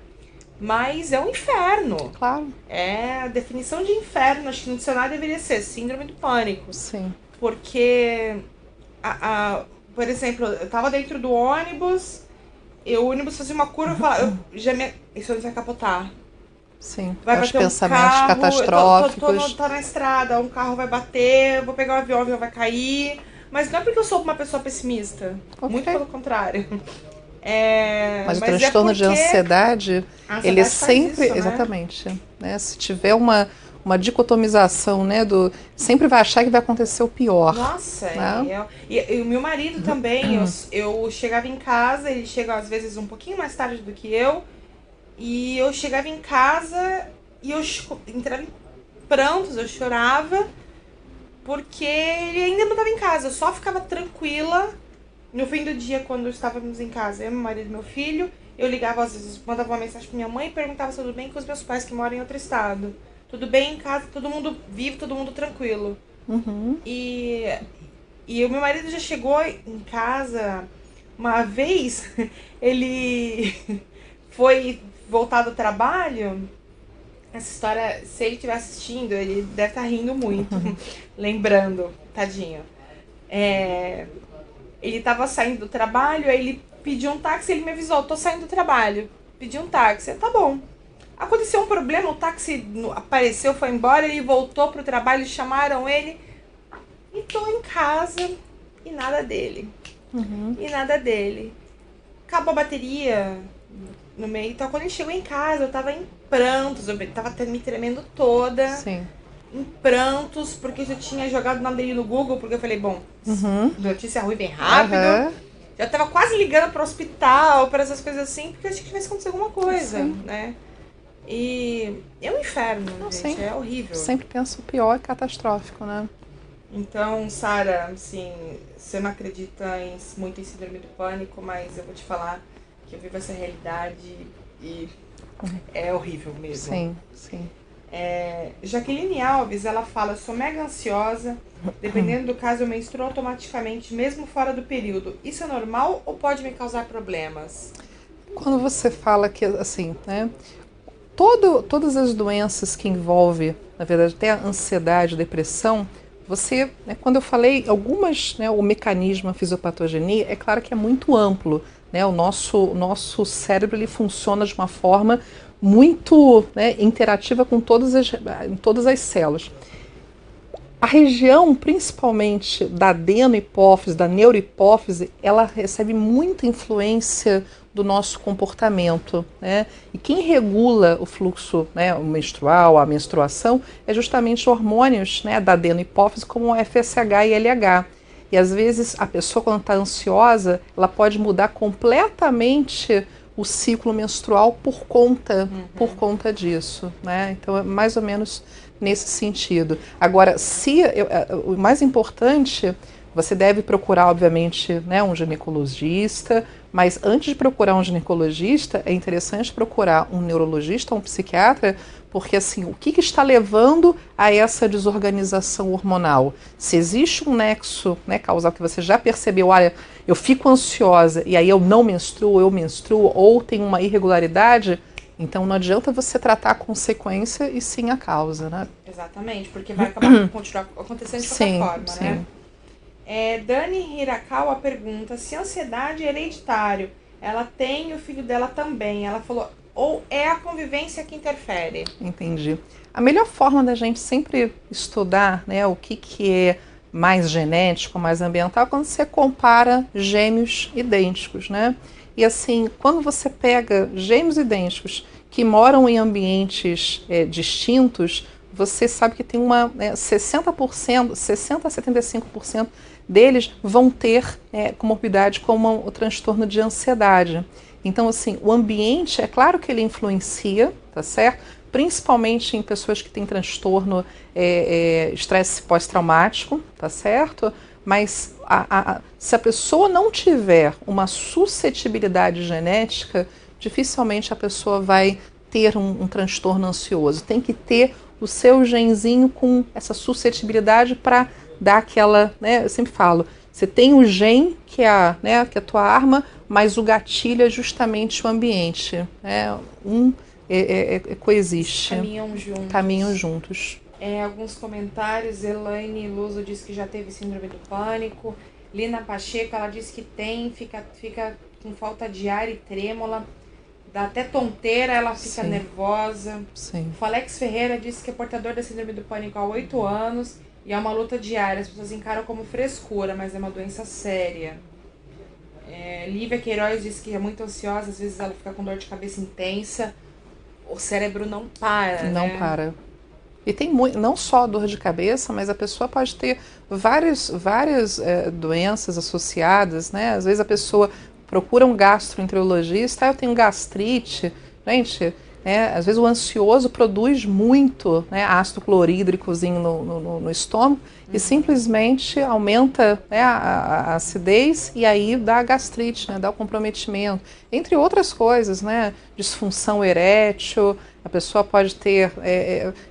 Speaker 1: Mas é um inferno.
Speaker 2: Claro.
Speaker 1: É a definição de inferno. Acho que no dicionário deveria ser síndrome do pânico.
Speaker 2: Sim.
Speaker 1: Porque, por exemplo, eu tava dentro do ônibus, o ônibus fazia uma curva e falava, esse ônibus vai capotar.
Speaker 2: Sim,
Speaker 1: vai
Speaker 2: os
Speaker 1: bater
Speaker 2: pensamentos
Speaker 1: carro,
Speaker 2: catastróficos.
Speaker 1: tô na estrada, um carro vai bater, eu vou pegar o avião vai cair. Mas não é porque eu sou uma pessoa pessimista. Okay. Muito pelo contrário.
Speaker 2: Mas o transtorno de ansiedade, ele sempre...
Speaker 1: Isso, né?
Speaker 2: Exatamente. Né? Se tiver uma dicotomização, né, sempre vai achar que vai acontecer o pior.
Speaker 1: Nossa,
Speaker 2: né?
Speaker 1: E o meu marido também, eu chegava em casa, ele chega às vezes um pouquinho mais tarde do que eu, e eu chegava em casa e eu entrava em prantos, eu chorava, porque ele ainda não estava em casa, eu só ficava tranquila. No fim do dia, quando estávamos em casa, eu, meu marido e meu filho, eu ligava, às vezes, mandava uma mensagem pra minha mãe e perguntava se tudo bem com os meus pais que moram em outro estado. Tudo bem em casa, todo mundo vivo, todo mundo tranquilo. E o meu marido já chegou em casa uma vez, ele foi voltar do trabalho. Essa história, se ele estiver assistindo, ele deve estar rindo muito, lembrando, tadinho. Ele tava saindo do trabalho, aí ele pediu um táxi e ele me avisou, tô saindo do trabalho. pedi um táxi. Tá bom. Aconteceu um problema, o táxi apareceu, foi embora, ele voltou pro trabalho, chamaram ele. E tô em casa e nada dele. E nada dele. Acabou a bateria no meio. Então, quando ele chegou em casa, eu tava em prantos. Eu tava me tremendo toda.
Speaker 2: Sim.
Speaker 1: Em prantos, porque eu já tinha jogado o nome dele no Google, porque eu falei, bom, notícia ruim bem rápido. Já tava quase ligando pro hospital, para essas coisas assim, porque eu achei que tivesse acontecido alguma coisa, né? E é um inferno, gente, é horrível.
Speaker 2: Sempre penso o pior, é catastrófico, né?
Speaker 1: Então, Sara, assim, você não acredita muito em síndrome do pânico, mas eu vou te falar que eu vivo essa realidade e é horrível mesmo.
Speaker 2: Sim, sim.
Speaker 1: Jaqueline Alves, ela fala, sou mega ansiosa, dependendo do caso eu menstruo automaticamente, mesmo fora do período. Isso é normal ou pode me causar problemas?
Speaker 2: Quando você fala que, assim, né, todas as doenças que envolvem, na verdade, até a ansiedade, depressão, você, né, quando eu falei algumas, né, o mecanismo, a fisiopatogenia, é claro que é muito amplo, né, o nosso cérebro ele funciona de uma forma muito, né, interativa com todas as células. A região, principalmente da adenohipófise, da neurohipófise, ela recebe muita influência do nosso comportamento, né? E quem regula o fluxo, né, o menstrual, a menstruação, é justamente hormônios, né, da adenohipófise, como o FSH e LH. E às vezes a pessoa, quando está ansiosa, ela pode mudar completamente o ciclo menstrual por conta disso, né? Então é mais ou menos nesse sentido. Agora, o mais importante, você deve procurar, obviamente, né, um ginecologista, mas antes de procurar um ginecologista, é interessante procurar um neurologista, um psiquiatra, porque assim, o que está levando a essa desorganização hormonal? Se existe um nexo, né, causal que você já percebeu, olha, eu fico ansiosa e aí eu não menstruo, eu menstruo, ou tem uma irregularidade, então não adianta você tratar a consequência e sim a causa, né?
Speaker 1: Exatamente, porque vai acabar continuar acontecendo de qualquer forma, né? Dani Hirakawa pergunta se a ansiedade é hereditário. Ela tem e o filho dela também. Ela falou, ou é a convivência que interfere?
Speaker 2: Entendi. A melhor forma da gente sempre estudar, né, o que é mais genético, mais ambiental, quando você compara gêmeos idênticos, né? E assim, quando você pega gêmeos idênticos que moram em ambientes distintos, você sabe que tem 60%, 60% a 75% deles vão ter comorbidade como o transtorno de ansiedade. Então, assim, o ambiente, é claro que ele influencia, tá certo? Principalmente em pessoas que têm transtorno estresse pós-traumático, tá certo? Mas se a pessoa não tiver uma suscetibilidade genética, dificilmente a pessoa vai ter um transtorno ansioso. Tem que ter o seu genzinho com essa suscetibilidade para dar aquela, né? Eu sempre falo, você tem o gen que é a tua arma, mas o gatilho é justamente o ambiente. Coexiste. Caminham juntos.
Speaker 1: Alguns comentários, Elaine Luso diz que já teve síndrome do pânico. Lina Pacheco, ela diz que tem, fica com falta de ar e trêmula. Dá até tonteira, ela fica nervosa.
Speaker 2: Sim.
Speaker 1: O Alex Ferreira disse que é portador da síndrome do pânico há 8 anos e é uma luta diária. As pessoas encaram como frescura, mas é uma doença séria. Lívia Queiroz disse que é muito ansiosa, às vezes ela fica com dor de cabeça intensa. O cérebro não para,
Speaker 2: Não para. E tem não só dor de cabeça, mas a pessoa pode ter várias doenças associadas, né? Às vezes a pessoa procura um gastroenterologista, eu tenho gastrite. Gente, às vezes o ansioso produz muito, né, ácido clorídricozinho no estômago e simplesmente aumenta, né, a acidez e aí dá a gastrite, né, dá o comprometimento. Entre outras coisas, né, disfunção erétil, a pessoa pode ter,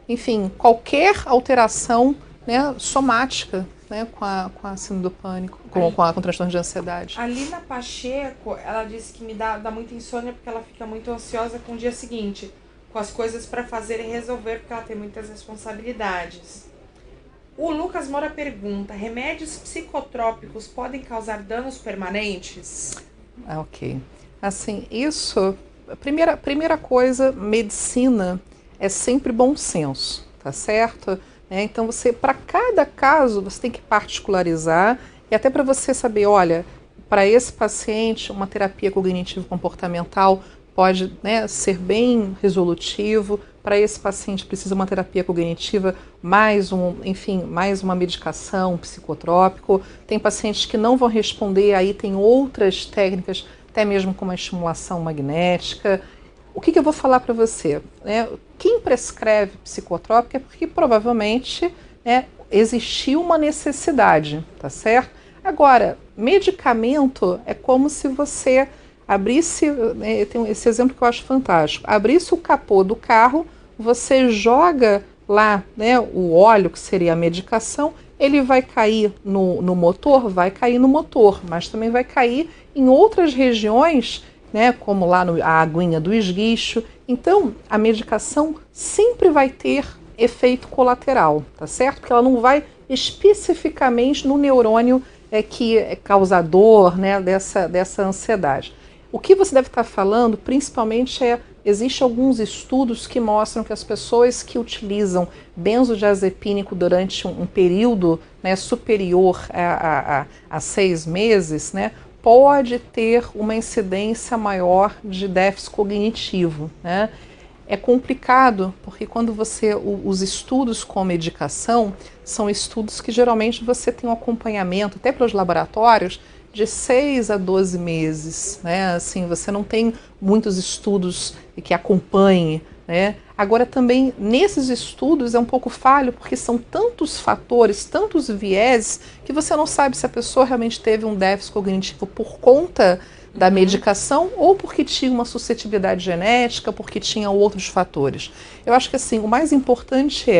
Speaker 2: enfim, qualquer alteração, né, somática, né, com a síndrome do pânico, com o transtorno de ansiedade.
Speaker 1: A Lina Pacheco, ela disse que me dá muita insônia porque ela fica muito ansiosa com o dia seguinte, com as coisas para fazer e resolver, porque ela tem muitas responsabilidades. O Lucas Moura pergunta, remédios psicotrópicos podem causar danos permanentes?
Speaker 2: Ok. Assim, isso primeira coisa, medicina é sempre bom senso, tá certo? Então para cada caso, você tem que particularizar e até para você saber, olha, para esse paciente, uma terapia cognitivo-comportamental pode, né, ser bem resolutivo. Para esse paciente precisa uma terapia cognitiva, mais uma medicação, um psicotrópico. Tem pacientes que não vão responder, aí tem outras técnicas, até mesmo como a estimulação magnética. O que eu vou falar para você? Quem prescreve psicotrópico é porque provavelmente existiu uma necessidade, tá certo? Agora, medicamento é como se você abrisse, tem esse exemplo que eu acho fantástico, abrisse o capô do carro, você joga lá, o óleo, que seria a medicação, ele vai cair no motor? Vai cair no motor, mas também vai cair em outras regiões, como lá a aguinha do esguicho. Então, a medicação sempre vai ter efeito colateral, tá certo? Porque ela não vai especificamente no neurônio que é causador, dessa ansiedade. O que você deve estar falando, principalmente, existem alguns estudos que mostram que as pessoas que utilizam benzodiazepínico durante um período superior a 6 meses, pode ter uma incidência maior de déficit cognitivo. É complicado, porque quando os estudos com medicação são estudos que geralmente você tem um acompanhamento, até pelos laboratórios, de 6 a 12 meses, Assim, você não tem muitos estudos que acompanhem, Agora também, nesses estudos é um pouco falho, porque são tantos fatores, tantos vieses, que você não sabe se a pessoa realmente teve um déficit cognitivo por conta da medicação ou porque tinha uma suscetibilidade genética, porque tinha outros fatores. Eu acho que assim, o mais importante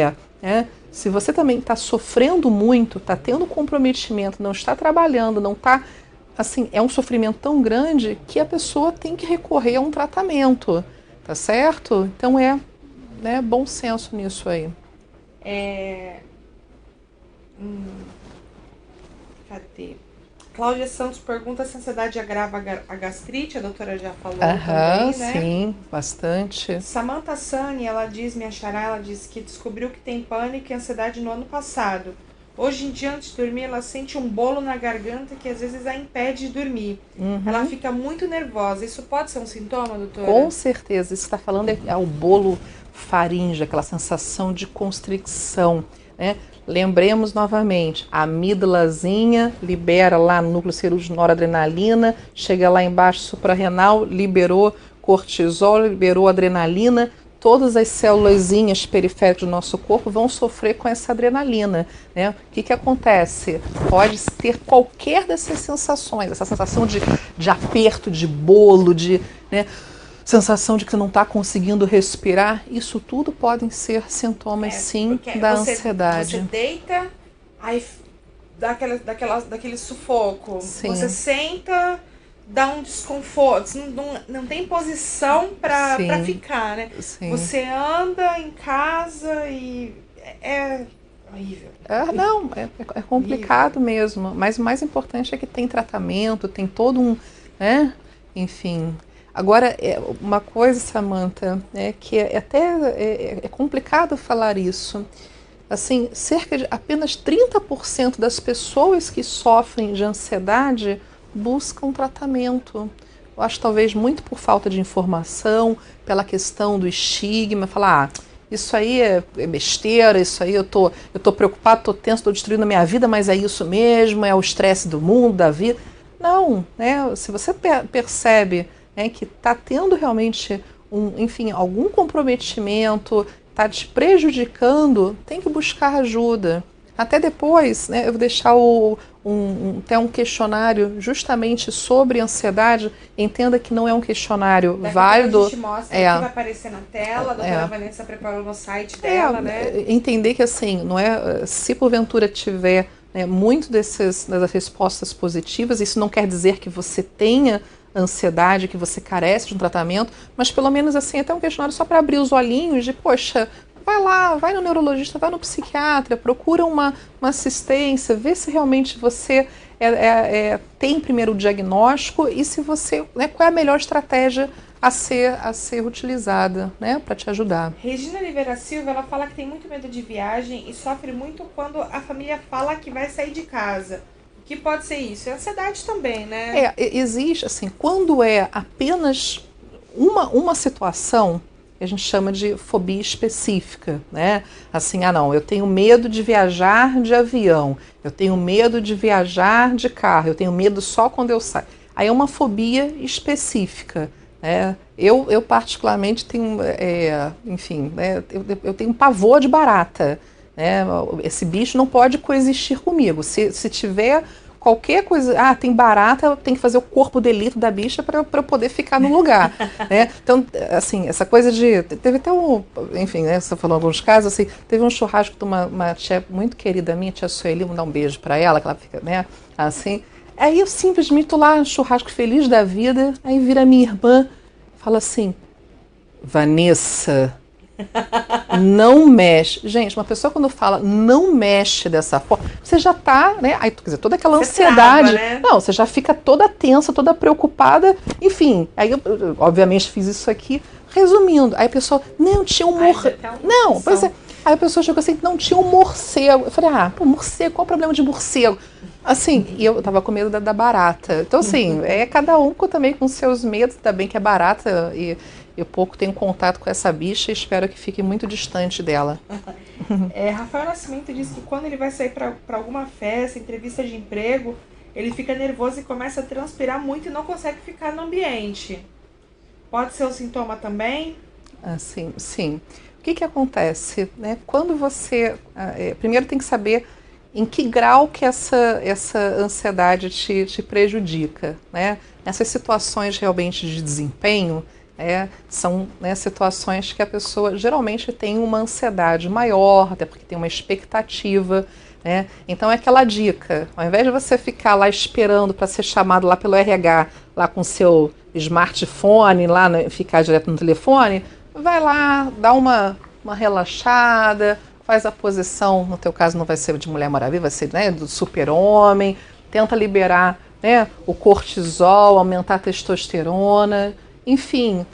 Speaker 2: se você também está sofrendo muito, está tendo comprometimento, não está trabalhando, não está, assim, é um sofrimento tão grande que a pessoa tem que recorrer a um tratamento, tá certo? Então bom senso nisso aí.
Speaker 1: Cadê? Cláudia Santos pergunta se a ansiedade agrava a gastrite, a doutora já falou também, né?
Speaker 2: Sim, bastante.
Speaker 1: Samantha Sani, ela diz que descobriu que tem pânico e ansiedade no ano passado. Hoje em dia, antes de dormir, ela sente um bolo na garganta que às vezes a impede de dormir. Ela fica muito nervosa. Isso pode ser um sintoma, doutora?
Speaker 2: Com certeza. Isso que está falando é o bolo faríngeo, aquela sensação de constricção, Lembremos novamente, a amígdalazinha libera lá no núcleo cirúrgico noradrenalina, chega lá embaixo suprarrenal, liberou cortisol, liberou adrenalina, todas as célulazinhas periféricas do nosso corpo vão sofrer com essa adrenalina, O que acontece? Pode ter qualquer dessas sensações, essa sensação de aperto, de bolo, sensação de que você não está conseguindo respirar, isso tudo podem ser sintomas, sim, da ansiedade.
Speaker 1: Você deita, aí dá daquele sufoco.
Speaker 2: Sim.
Speaker 1: Você senta, dá um desconforto. Não tem posição para ficar,
Speaker 2: Sim.
Speaker 1: Você anda em casa e é horrível.
Speaker 2: É complicado mesmo. Mas o mais importante é que tem tratamento, tem todo um, enfim. Agora, uma coisa, Samantha, que é complicado falar isso. Assim, cerca de apenas 30% das pessoas que sofrem de ansiedade buscam tratamento. Eu acho talvez muito por falta de informação, pela questão do estigma, falar, isso aí é besteira, isso aí eu tô preocupado, tô tenso, tô destruindo a minha vida, mas é isso mesmo, é o estresse do mundo, da vida. Não, se você percebe que está tendo realmente algum comprometimento, está te prejudicando, tem que buscar ajuda. Até depois, eu vou deixar até um questionário justamente sobre ansiedade. Entenda que não é um questionário válido.
Speaker 1: A gente mostra que vai aparecer na tela, a doutora Vanessa preparou no site dela,
Speaker 2: Entender que assim, não é, se porventura tiver muito das respostas positivas, isso não quer dizer que você tenha ansiedade, que você carece de um tratamento, mas pelo menos assim, até um questionário só para abrir os olhinhos de, poxa, vai lá, vai no neurologista, vai no psiquiatra, procura uma assistência, vê se realmente você tem primeiro o diagnóstico e se você, qual é a melhor estratégia a ser utilizada, né, para te ajudar.
Speaker 1: Regina Oliveira Silva, ela fala que tem muito medo de viagem e sofre muito quando a família fala que vai sair de casa. O que pode ser isso? É ansiedade também, né?
Speaker 2: Existe, assim, quando é apenas uma situação, a gente chama de fobia específica, né? Assim, não, eu tenho medo de viajar de avião, eu tenho medo de viajar de carro, eu tenho medo só quando eu saio. Aí é uma fobia específica, né? Eu particularmente tenho, enfim, né, eu tenho um pavor de barata, né? Esse bicho não pode coexistir comigo. Se tiver qualquer coisa, tem barata, tem que fazer o corpo delito da bicha para eu poder ficar no lugar, né? Então, assim, essa coisa de... Teve até enfim, né, você falou alguns casos, assim, teve um churrasco de uma tia muito querida minha, tia Sueli, vou dar um beijo para ela, que ela fica, né, assim. Aí eu simplesmente tô lá, churrasco feliz da vida, aí vira minha irmã, fala assim, Vanessa, não mexe. Gente, uma pessoa quando fala não mexe dessa forma, você já tá, né? Aí, quer dizer, toda aquela ansiedade. Trava, né? Não, você já fica toda tensa, toda preocupada. Enfim, aí eu obviamente fiz isso aqui. Resumindo, aí a pessoa, não, tinha um morcego. Não, pois é. Aí a pessoa chegou assim, não, tinha um morcego. Eu falei, morcego, qual o problema de morcego? Assim, e eu tava com medo da barata. Então, assim, cada um também com seus medos, ainda bem que é barata e eu pouco tenho contato com essa bicha e espero que fique muito distante dela.
Speaker 1: Rafael Nascimento disse que quando ele vai sair para alguma festa, entrevista de emprego, ele fica nervoso e começa a transpirar muito e não consegue ficar no ambiente. Pode ser um sintoma também?
Speaker 2: Sim. O que acontece, né? Quando você... primeiro tem que saber em que grau que essa ansiedade te prejudica, né? Nessas situações realmente de desempenho, são, né, situações que a pessoa geralmente tem uma ansiedade maior, até porque tem uma expectativa, né? Então é aquela dica, ao invés de você ficar lá esperando para ser chamado lá pelo RH, lá com seu smartphone, lá, né, ficar direto no telefone, vai lá, dá uma relaxada, faz a posição, no teu caso não vai ser de Mulher Maravilha, vai ser, né, do super-homem, tenta liberar, né, o cortisol, aumentar a testosterona. Enfim,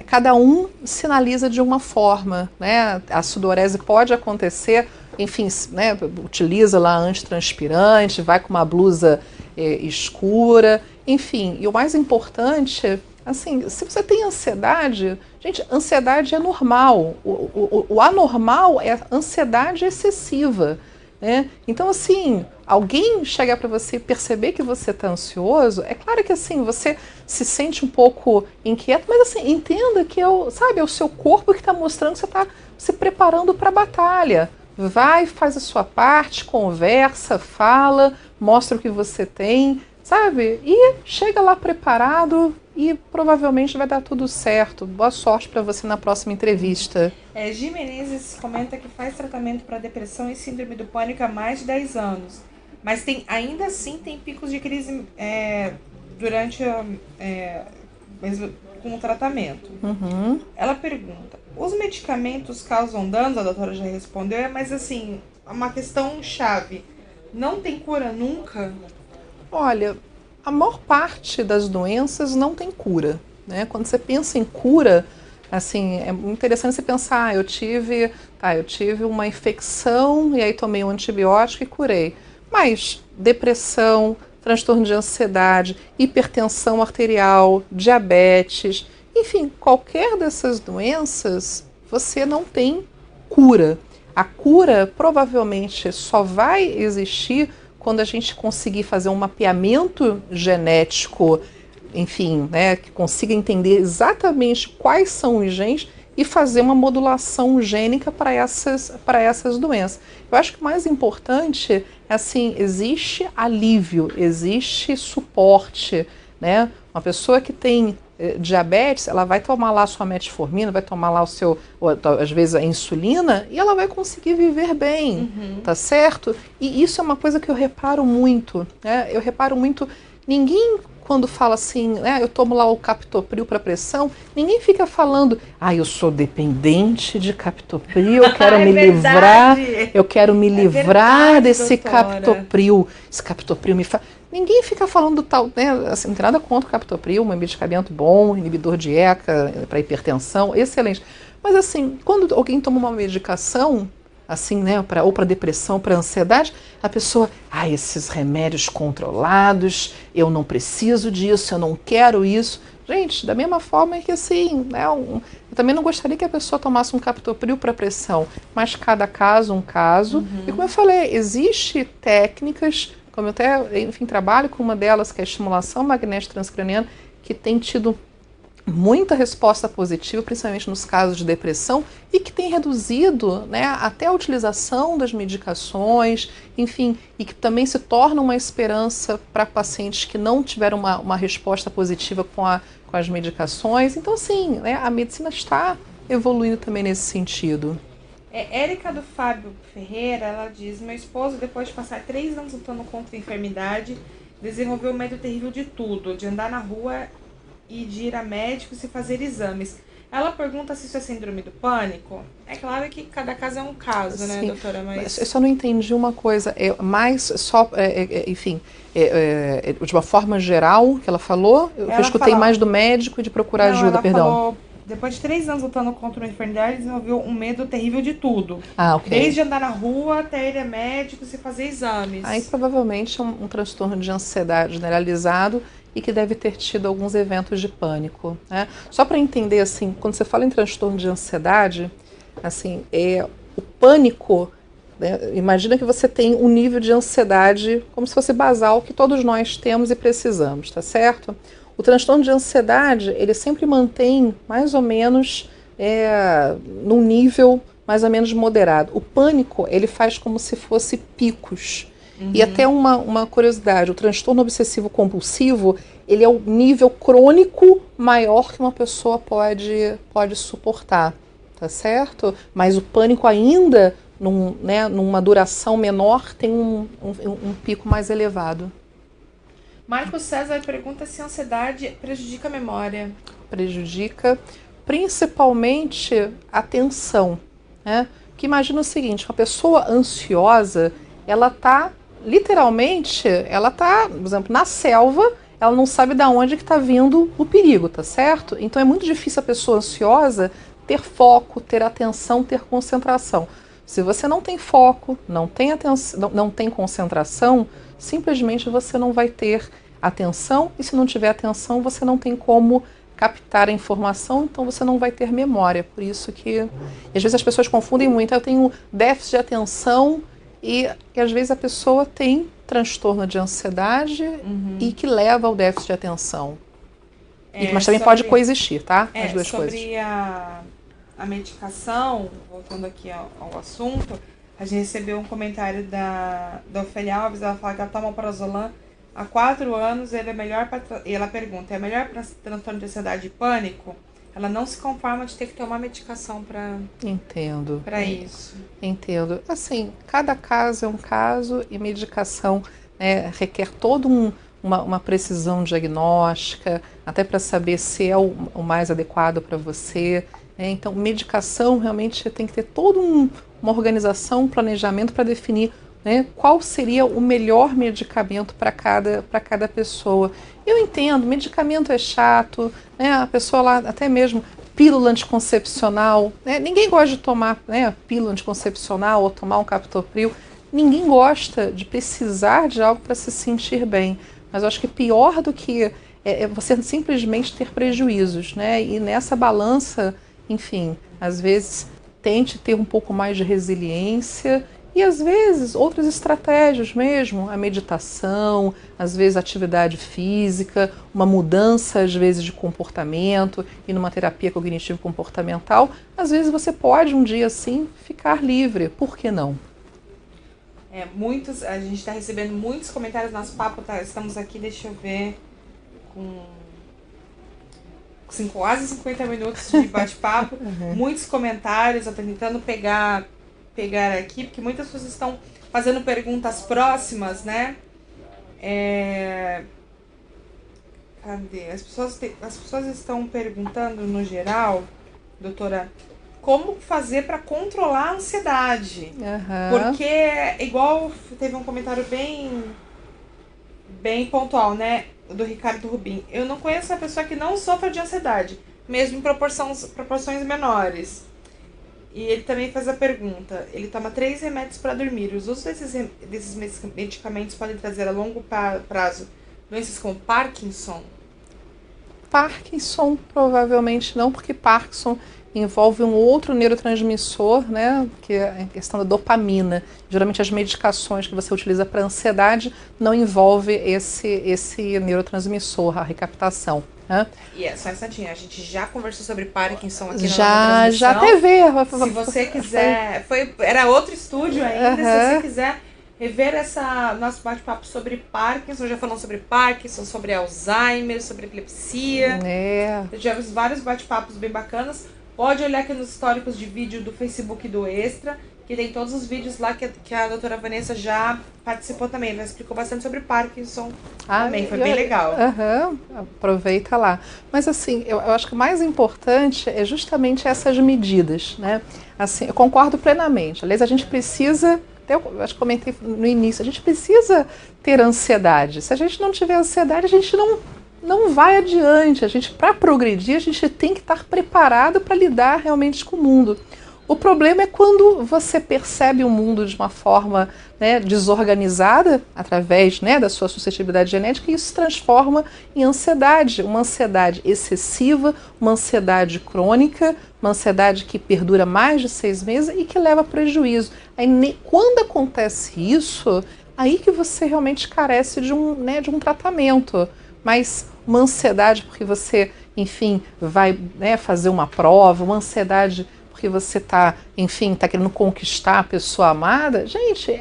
Speaker 2: cada um sinaliza de uma forma, né? A sudorese pode acontecer, enfim, né? Utiliza lá antitranspirante, vai com uma blusa escura, enfim. E o mais importante, assim, se você tem ansiedade, gente, ansiedade é normal. O anormal é ansiedade excessiva, né? Então, assim, alguém chegar para você e perceber que você está ansioso, é claro que assim, você se sente um pouco inquieto, mas assim, entenda que é o seu corpo que está mostrando que você está se preparando para a batalha. Vai, faz a sua parte, conversa, fala, mostra o que você tem, sabe? E chega lá preparado e provavelmente vai dar tudo certo. Boa sorte para você na próxima entrevista.
Speaker 1: Gi Menezes comenta que faz tratamento para depressão e síndrome do pânico há mais de 10 anos. Mas ainda assim tem picos de crise durante mesmo com o tratamento.
Speaker 2: Uhum.
Speaker 1: Ela pergunta, os medicamentos causam danos? A doutora já respondeu, mas assim, uma questão chave, não tem cura nunca?
Speaker 2: Olha, a maior parte das doenças não tem cura, né? Quando você pensa em cura, assim, é interessante você pensar, eu tive uma infecção e aí tomei um antibiótico e curei. Mas depressão, transtorno de ansiedade, hipertensão arterial, diabetes, enfim, qualquer dessas doenças, você não tem cura. A cura provavelmente só vai existir quando a gente conseguir fazer um mapeamento genético, enfim, né, que consiga entender exatamente quais são os genes e fazer uma modulação gênica para essas doenças. Eu acho que o mais importante é assim, existe alívio, existe suporte, né? Uma pessoa que tem diabetes, ela vai tomar lá a sua metformina, vai tomar lá às vezes a insulina e ela vai conseguir viver bem, tá certo? E isso é uma coisa que eu reparo muito, né? Eu reparo muito ninguém, quando fala assim, eu tomo lá o captopril para pressão, ninguém fica falando, eu sou dependente de captopril, eu quero me livrar, desse captopril. Esse captopril me faz... Ninguém fica falando tal, né? Assim, não tem nada contra o captopril, um medicamento bom, inibidor de ECA para hipertensão, excelente. Mas assim, quando alguém toma uma medicação, assim, né, ou para depressão, para ansiedade, a pessoa, esses remédios controlados, eu não preciso disso, eu não quero isso. Gente, da mesma forma que assim, né, eu também não gostaria que a pessoa tomasse um captopril para pressão, mas cada caso um caso. E como eu falei, existe técnicas, como eu até, enfim, trabalho com uma delas, que é a estimulação magnética transcraniana, que tem tido muita resposta positiva, principalmente nos casos de depressão, e que tem reduzido, né, até a utilização das medicações, enfim, e que também se torna uma esperança para pacientes que não tiveram uma resposta positiva com as medicações. Então, assim, né, a medicina está evoluindo também nesse sentido.
Speaker 1: Érica do Fábio Ferreira, ela diz: meu esposo, depois de passar 3 anos lutando contra a enfermidade, desenvolveu um medo terrível de tudo, de andar na rua e de ir a médicos e fazer exames. Ela pergunta se isso é síndrome do pânico. É claro que cada caso é um caso, né, doutora? Mas
Speaker 2: eu só não entendi uma coisa. De uma forma geral que ela falou, eu escutei mais do médico e de procurar ajuda,
Speaker 1: ela falou, depois de 3 anos lutando contra uma enfermidade, desenvolveu um medo terrível de tudo.
Speaker 2: Ok.
Speaker 1: Desde andar na rua até ir a médicos e fazer exames.
Speaker 2: Aí provavelmente é um transtorno de ansiedade generalizado e que deve ter tido alguns eventos de pânico, né? Só para entender, assim, quando você fala em transtorno de ansiedade, assim, o pânico, né? Imagina que você tem um nível de ansiedade como se fosse basal, que todos nós temos e precisamos, tá certo? O transtorno de ansiedade, ele sempre mantém mais ou menos num nível mais ou menos moderado. O pânico, ele faz como se fosse picos. E até uma curiosidade, o transtorno obsessivo compulsivo, ele é o nível crônico maior que uma pessoa pode suportar, tá certo? Mas o pânico ainda, numa duração menor, tem um pico mais elevado.
Speaker 1: Marcos César pergunta se a ansiedade prejudica a memória.
Speaker 2: Prejudica principalmente a atenção, né? Porque imagina o seguinte, uma pessoa ansiosa, ela está literalmente, por exemplo, na selva, ela não sabe de onde que está vindo o perigo, tá certo? Então é muito difícil a pessoa ansiosa ter foco, ter atenção, ter concentração. Se você não tem foco, não tem atenção, não tem concentração, simplesmente você não vai ter atenção, e se não tiver atenção, você não tem como captar a informação, então você não vai ter memória. Por isso que às vezes as pessoas confundem muito. Eu tenho déficit de atenção e às vezes a pessoa tem transtorno de ansiedade e que leva ao déficit de atenção. Mas também pode coexistir, tá? As duas coisas.
Speaker 1: Sobre a medicação, voltando aqui ao assunto, a gente recebeu um comentário da Ofélia Alves. Ela fala que ela toma o Prazolam há 4 anos, e ela pergunta, é melhor para transtorno de ansiedade e pânico? Ela não se conforma de ter que tomar medicação para isso.
Speaker 2: Entendo. Assim, cada caso é um caso e medicação, né, requer toda uma precisão diagnóstica, até para saber se é o mais adequado para você. Então, medicação realmente tem que ter toda uma organização, um planejamento para definir, né, qual seria o melhor medicamento para cada pessoa. Eu entendo, medicamento é chato, né, a pessoa lá, até mesmo pílula anticoncepcional, né, ninguém gosta de tomar, né, pílula anticoncepcional ou tomar um captopril, ninguém gosta de precisar de algo para se sentir bem, mas eu acho que pior do que você simplesmente ter prejuízos, né, e nessa balança, enfim, às vezes tente ter um pouco mais de resiliência e às vezes outras estratégias mesmo, a meditação, às vezes atividade física, uma mudança às vezes de comportamento e numa terapia cognitivo-comportamental, às vezes você pode um dia assim ficar livre, por que não?
Speaker 1: A gente está recebendo muitos comentários, nosso papo estamos aqui, deixa eu ver, com quase 50 minutos de bate-papo, muitos comentários, eu estou tentando pegar aqui, porque muitas pessoas estão fazendo perguntas próximas, né? Cadê? As pessoas estão perguntando, no geral, doutora, como fazer para controlar a ansiedade. Porque, igual teve um comentário bem pontual, né? Do Ricardo Rubim. Eu não conheço uma pessoa que não sofra de ansiedade, mesmo em proporções menores. E ele também faz a pergunta. Ele toma 3 remédios para dormir. Os usos desses medicamentos podem trazer a longo prazo doenças como Parkinson?
Speaker 2: Parkinson, provavelmente não, porque Parkinson envolve um outro neurotransmissor, né, que é a questão da dopamina. Geralmente as medicações que você utiliza para ansiedade não envolve esse neurotransmissor, a recaptação. Né?
Speaker 1: E só um instantinho, a gente já conversou sobre Parkinson aqui
Speaker 2: já teve.
Speaker 1: Se você quiser, era outro estúdio ainda, se você quiser rever nosso bate-papo sobre Parkinson, já falamos sobre Parkinson, sobre Alzheimer, sobre epilepsia. Tivemos vários bate-papos bem bacanas. Pode olhar aqui nos históricos de vídeo do Facebook do Extra, que tem todos os vídeos lá que a doutora Vanessa já participou também. Ela explicou bastante sobre Parkinson também, foi bem legal.
Speaker 2: Aproveita lá. Mas assim, eu acho que o mais importante é justamente essas medidas, né? Assim, eu concordo plenamente. Aliás, a gente precisa, eu acho que comentei no início, a gente precisa ter ansiedade. Se a gente não tiver ansiedade, a gente não vai adiante. Para progredir, a gente tem que estar preparado para lidar realmente com o mundo. O problema é quando você percebe o mundo de uma forma, né, desorganizada, através, né, da sua suscetibilidade genética, e isso se transforma em ansiedade. Uma ansiedade excessiva, uma ansiedade crônica, uma ansiedade que perdura mais de 6 meses e que leva a prejuízo. Aí, quando acontece isso, aí que você realmente carece de um tratamento. Mas uma ansiedade porque você, enfim, vai, né, fazer uma prova, uma ansiedade porque você está querendo conquistar a pessoa amada. Gente,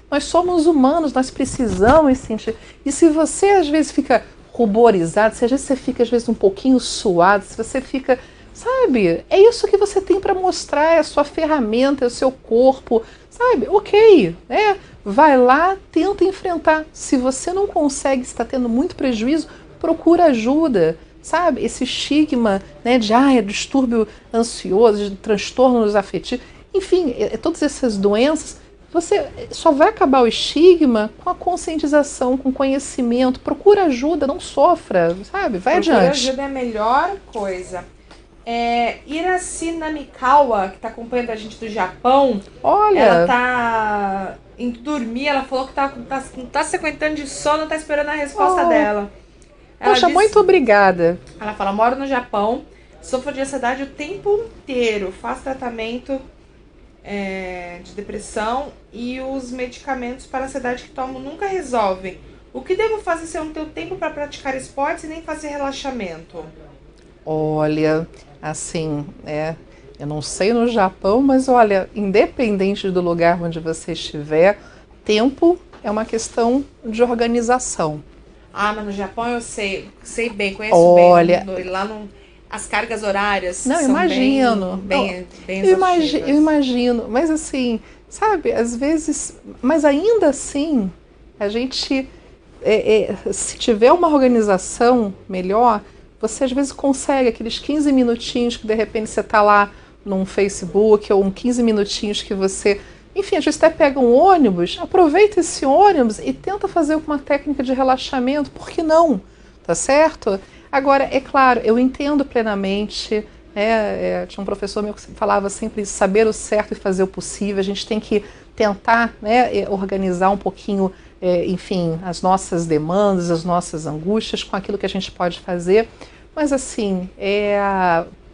Speaker 2: nós somos humanos, nós precisamos sentir. E se você às vezes fica ruborizado, se às vezes você fica às vezes um pouquinho suado, se você fica, sabe, é isso que você tem para mostrar, é a sua ferramenta, é o seu corpo, sabe, ok, né? Vai lá, tenta enfrentar. Se você não consegue, está tendo muito prejuízo, procura ajuda, sabe? Esse estigma, né, de é distúrbio ansioso, de transtornos afetivos, enfim, todas essas doenças, você só vai acabar o estigma com a conscientização, com o conhecimento. Procura ajuda, não sofra, sabe? Vai adiante.
Speaker 1: Procura ajuda é a melhor coisa. Iraci Namikawa, que está acompanhando a gente do Japão,
Speaker 2: olha,
Speaker 1: ela tá indo dormir, ela falou que não tá se aguentando de sono, tá esperando a resposta dela.
Speaker 2: Poxa, muito obrigada.
Speaker 1: Ela fala, moro no Japão, sofro de ansiedade o tempo inteiro, faço tratamento de depressão e os medicamentos para ansiedade que tomo nunca resolvem. O que devo fazer se eu não tenho tempo para praticar esportes e nem fazer relaxamento?
Speaker 2: Olha, assim, eu não sei no Japão, mas olha, independente do lugar onde você estiver, tempo é uma questão de organização.
Speaker 1: Mas no Japão eu sei bem, conheço bem. Lá as cargas horárias são
Speaker 2: imagino.
Speaker 1: bem
Speaker 2: eu imagino, mas assim, sabe, às vezes, mas ainda assim, a gente, se tiver uma organização melhor, você às vezes consegue aqueles 15 minutinhos que de repente você está lá num Facebook, ou 15 minutinhos que você, enfim, às vezes até pega um ônibus, aproveita esse ônibus e tenta fazer uma técnica de relaxamento, por que não? Tá certo? Agora, é claro, eu entendo plenamente, tinha um professor meu que falava sempre saber o certo e fazer o possível, a gente tem que tentar, né, organizar um pouquinho, enfim, as nossas demandas, as nossas angústias com aquilo que a gente pode fazer, mas assim,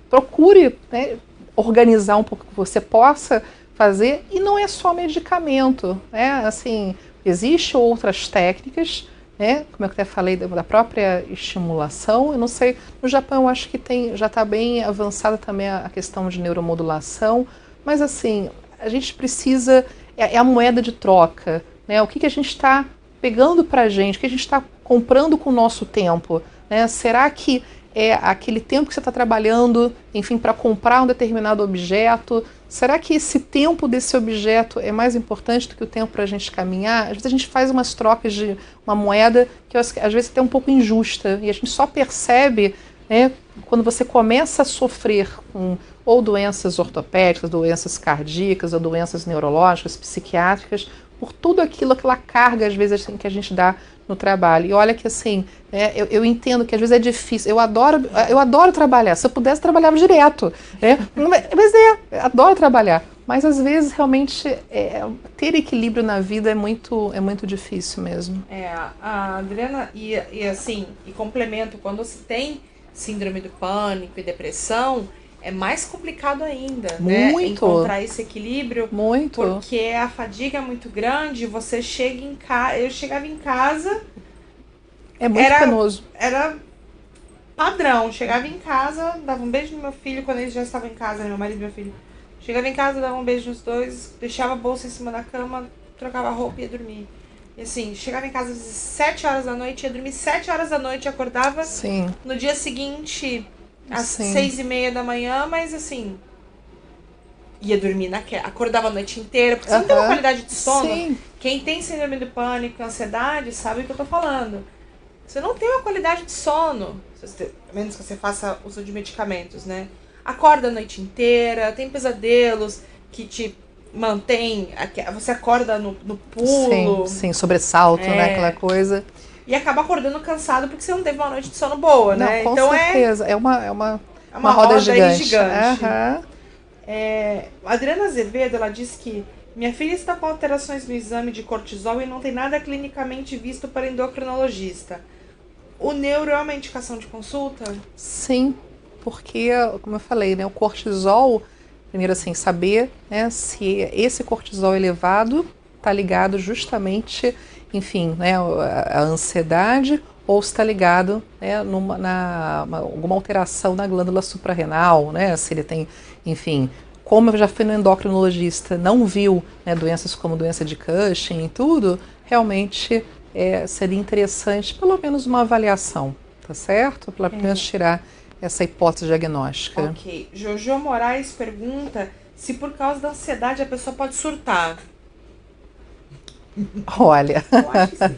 Speaker 2: procure, né, organizar um pouco o que você possa fazer, e não é só medicamento, né? Assim, existem outras técnicas, né? Como eu até falei da própria estimulação. Eu não sei, no Japão eu acho que já está bem avançada também a questão de neuromodulação, mas assim, a gente precisa, é a moeda de troca, né? O que a gente está pegando para a gente, o que a gente está comprando com o nosso tempo, né? Será que é aquele tempo que você está trabalhando, enfim, para comprar um determinado objeto? Será que esse tempo desse objeto é mais importante do que o tempo para a gente caminhar? Às vezes a gente faz umas trocas de uma moeda que às vezes é até um pouco injusta, e a gente só percebe, né, quando você começa a sofrer com ou doenças ortopédicas, doenças cardíacas, ou doenças neurológicas, psiquiátricas, por tudo aquilo, aquela carga, às vezes, assim, que a gente dá no trabalho. E olha que, assim, eu entendo que às vezes é difícil. Eu adoro trabalhar. Se eu pudesse, trabalhava direto. Mas adoro trabalhar. Mas, às vezes, realmente, ter equilíbrio na vida é muito difícil mesmo.
Speaker 1: A Adriana, e assim, e complemento, quando se tem síndrome do pânico e depressão, é mais complicado ainda, né? Encontrar esse equilíbrio.
Speaker 2: Muito.
Speaker 1: Porque a fadiga é muito grande, você chega em casa. Eu chegava em casa.
Speaker 2: É muito penoso.
Speaker 1: Era padrão. Chegava em casa, dava um beijo no meu filho quando eles já estavam em casa, meu marido e meu filho. Chegava em casa, dava um beijo nos dois, deixava a bolsa em cima da cama, trocava a roupa e ia dormir. E assim, chegava em casa às 7 horas da noite, ia dormir 7 horas da noite, acordava.
Speaker 2: Sim.
Speaker 1: No dia seguinte, às 6h30 da manhã, mas assim, ia dormir acordava a noite inteira, porque você não tem uma qualidade de sono.
Speaker 2: Sim.
Speaker 1: Quem tem síndrome do pânico, ansiedade, sabe o que eu tô falando. Você não tem uma qualidade de sono, a menos que você faça uso de medicamentos, né? Acorda a noite inteira, tem pesadelos que te mantém, você acorda no pulo.
Speaker 2: Sim, sobressalto, né, aquela coisa.
Speaker 1: E acaba acordando cansado porque você não teve uma noite de sono boa, né?
Speaker 2: Não, com certeza. É uma roda gigante.
Speaker 1: A Adriana Azevedo, ela diz que minha filha está com alterações no exame de cortisol e não tem nada clinicamente visto para endocrinologista. O neuro é uma indicação de consulta?
Speaker 2: Sim, porque, como eu falei, né, o cortisol, primeiro assim, saber, né, se esse cortisol elevado está ligado justamente, enfim, né, a ansiedade, ou se está ligado, né, alguma alteração na glândula suprarrenal, né, se ele tem, enfim, como eu já fui no endocrinologista, não viu, né, doenças como doença de Cushing e tudo, realmente seria interessante pelo menos uma avaliação, tá certo? Para pelo menos tirar essa hipótese diagnóstica.
Speaker 1: Ok. Jojo Moraes pergunta se por causa da ansiedade a pessoa pode surtar.
Speaker 2: Olha.
Speaker 1: Eu acho que sim.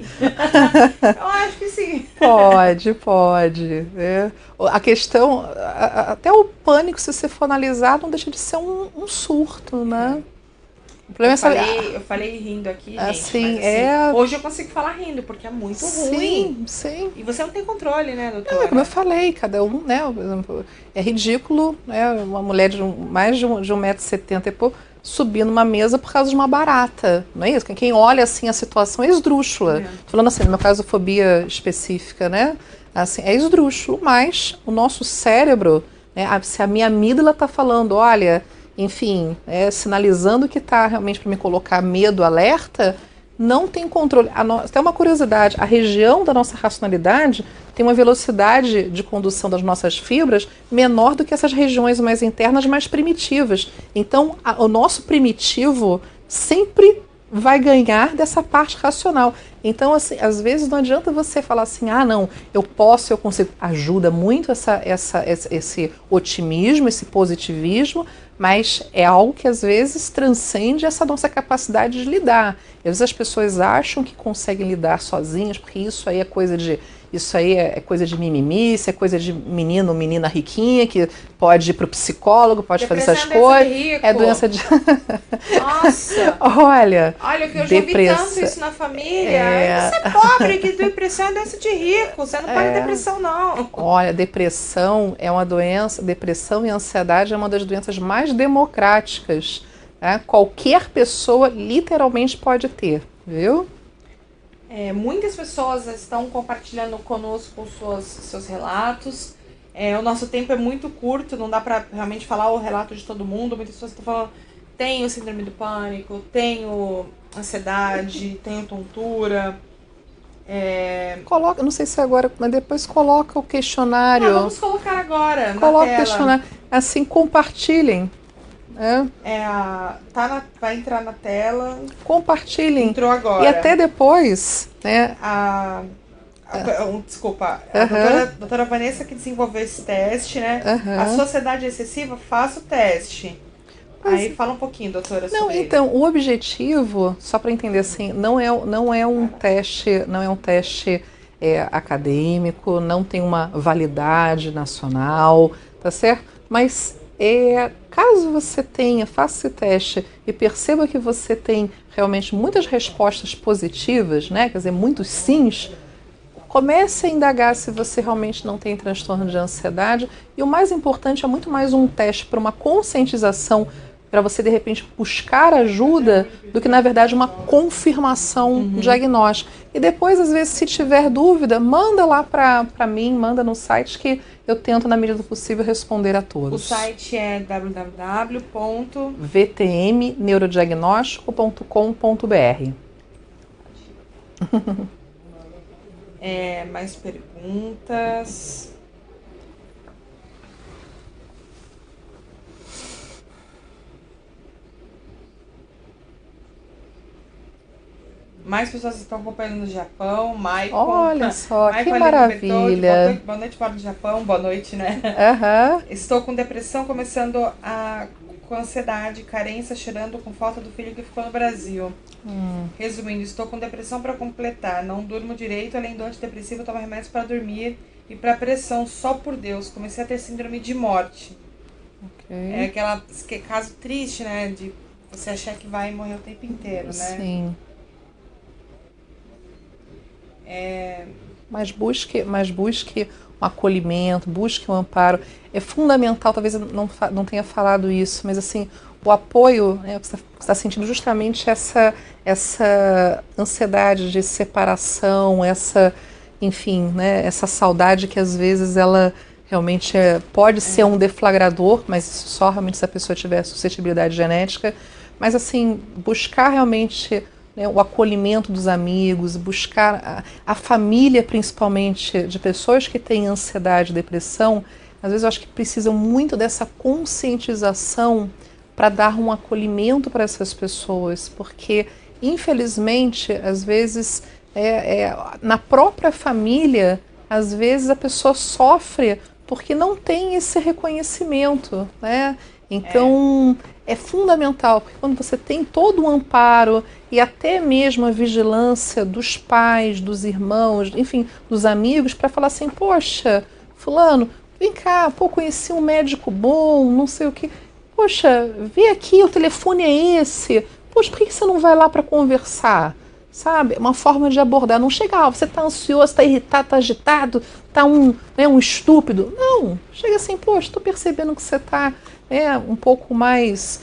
Speaker 1: Eu acho que sim.
Speaker 2: Pode. A questão, até o pânico, se você for analisar, não deixa de ser um surto, né? O problema
Speaker 1: eu falei rindo aqui, gente.
Speaker 2: Assim,
Speaker 1: hoje eu consigo falar rindo, porque é muito ruim.
Speaker 2: Sim.
Speaker 1: E você não tem controle, né, doutora?
Speaker 2: Não, como eu falei, cada um, né? Por exemplo, é ridículo, né? Uma mulher de mais de 1,70 m e pouco subir numa mesa por causa de uma barata, não é isso? Quem olha assim a situação é esdrúxula. Tô falando assim, no meu caso, fobia específica, né? Assim, é esdrúxulo, mas o nosso cérebro, né, se a minha amígdala está falando, olha, enfim, sinalizando que está realmente para me colocar medo, alerta, não tem controle. Até uma curiosidade, a região da nossa racionalidade tem uma velocidade de condução das nossas fibras menor do que essas regiões mais internas, mais primitivas. Então, o nosso primitivo sempre vai ganhar dessa parte racional. Então, assim, às vezes não adianta você falar assim, não, eu posso, eu consigo. Ajuda muito esse otimismo, esse positivismo, mas é algo que às vezes transcende essa nossa capacidade de lidar. Às vezes as pessoas acham que conseguem lidar sozinhas, porque isso aí é coisa de mimimi, isso é coisa de menino ou menina riquinha, que pode ir pro psicólogo, pode fazer essas coisas. É doença de...
Speaker 1: Nossa!
Speaker 2: Olha,
Speaker 1: que eu já vi tanto isso na família. Você é pobre, que depressão é doença de rico, você não pode ter depressão, não.
Speaker 2: Olha, depressão é uma doença, depressão e ansiedade é uma das doenças mais democráticas. Né? Qualquer pessoa literalmente pode ter, viu?
Speaker 1: Muitas pessoas estão compartilhando conosco seus relatos. O nosso tempo é muito curto, não dá para realmente falar o relato de todo mundo. Muitas pessoas estão falando, tenho síndrome do pânico, tenho ansiedade, tenho tontura.
Speaker 2: Coloca, não sei se agora, mas depois coloca o questionário.
Speaker 1: Vamos colocar agora na
Speaker 2: coloca
Speaker 1: tela.
Speaker 2: O questionário. Assim, compartilhem.
Speaker 1: Vai entrar na tela.
Speaker 2: Compartilhem.
Speaker 1: Entrou agora.
Speaker 2: E até depois, né?
Speaker 1: A Desculpa, a doutora Vanessa que desenvolveu esse teste, né? A sociedade excessiva, faça o teste. Aí fala um pouquinho, doutora, sobre
Speaker 2: então, o objetivo, só para entender assim, não é um teste acadêmico, não tem uma validade nacional, tá certo? Mas caso você faça esse teste e perceba que você tem realmente muitas respostas positivas, né? Quer dizer, muitos sims, comece a indagar se você realmente não tem transtorno de ansiedade. E o mais importante é muito mais um teste para uma conscientização, para você de repente buscar ajuda, do que na verdade uma confirmação diagnóstica. E depois, às vezes, se tiver dúvida, manda lá para mim, manda no site que eu tento, na medida do possível, responder a todos.
Speaker 1: O site é
Speaker 2: vtmneurodiagnóstico.com.br.
Speaker 1: Mais perguntas? Mais pessoas estão acompanhando no Japão. Maicon,
Speaker 2: olha só,
Speaker 1: Maicon,
Speaker 2: que maravilha.
Speaker 1: Boa noite, fora do Japão. Boa noite, né? Estou com depressão, começando com ansiedade, carência, chorando com falta do filho que ficou no Brasil. Resumindo, estou com depressão para completar. Não durmo direito, além do antidepressivo, tomo remédios para dormir e para pressão, só por Deus. Comecei a ter síndrome de morte. É caso triste, né? De você achar que vai morrer o tempo inteiro, né?
Speaker 2: Sim. Mas busque um acolhimento, busque um amparo. É fundamental, talvez eu não tenha falado isso, mas assim, o apoio, né, você está sentindo justamente essa ansiedade de separação, enfim, né, essa saudade que às vezes ela realmente pode ser um deflagrador, mas só realmente se a pessoa tiver suscetibilidade genética. Mas assim, buscar realmente o acolhimento dos amigos, buscar a família, principalmente de pessoas que têm ansiedade e depressão, às vezes eu acho que precisam muito dessa conscientização para dar um acolhimento para essas pessoas, porque infelizmente, às vezes, na própria família, às vezes a pessoa sofre porque não tem esse reconhecimento, né? Então, é fundamental, porque quando você tem todo o amparo e até mesmo a vigilância dos pais, dos irmãos, enfim, dos amigos, para falar assim, poxa, fulano, vem cá, conheci um médico bom, não sei o quê. Poxa, vê aqui, o telefone é esse. Poxa, por que você não vai lá para conversar? Sabe? Uma forma de abordar. Não chega, você está ansioso, está irritado, está agitado, está um estúpido. Não, chega assim, poxa, estou percebendo que você está um pouco mais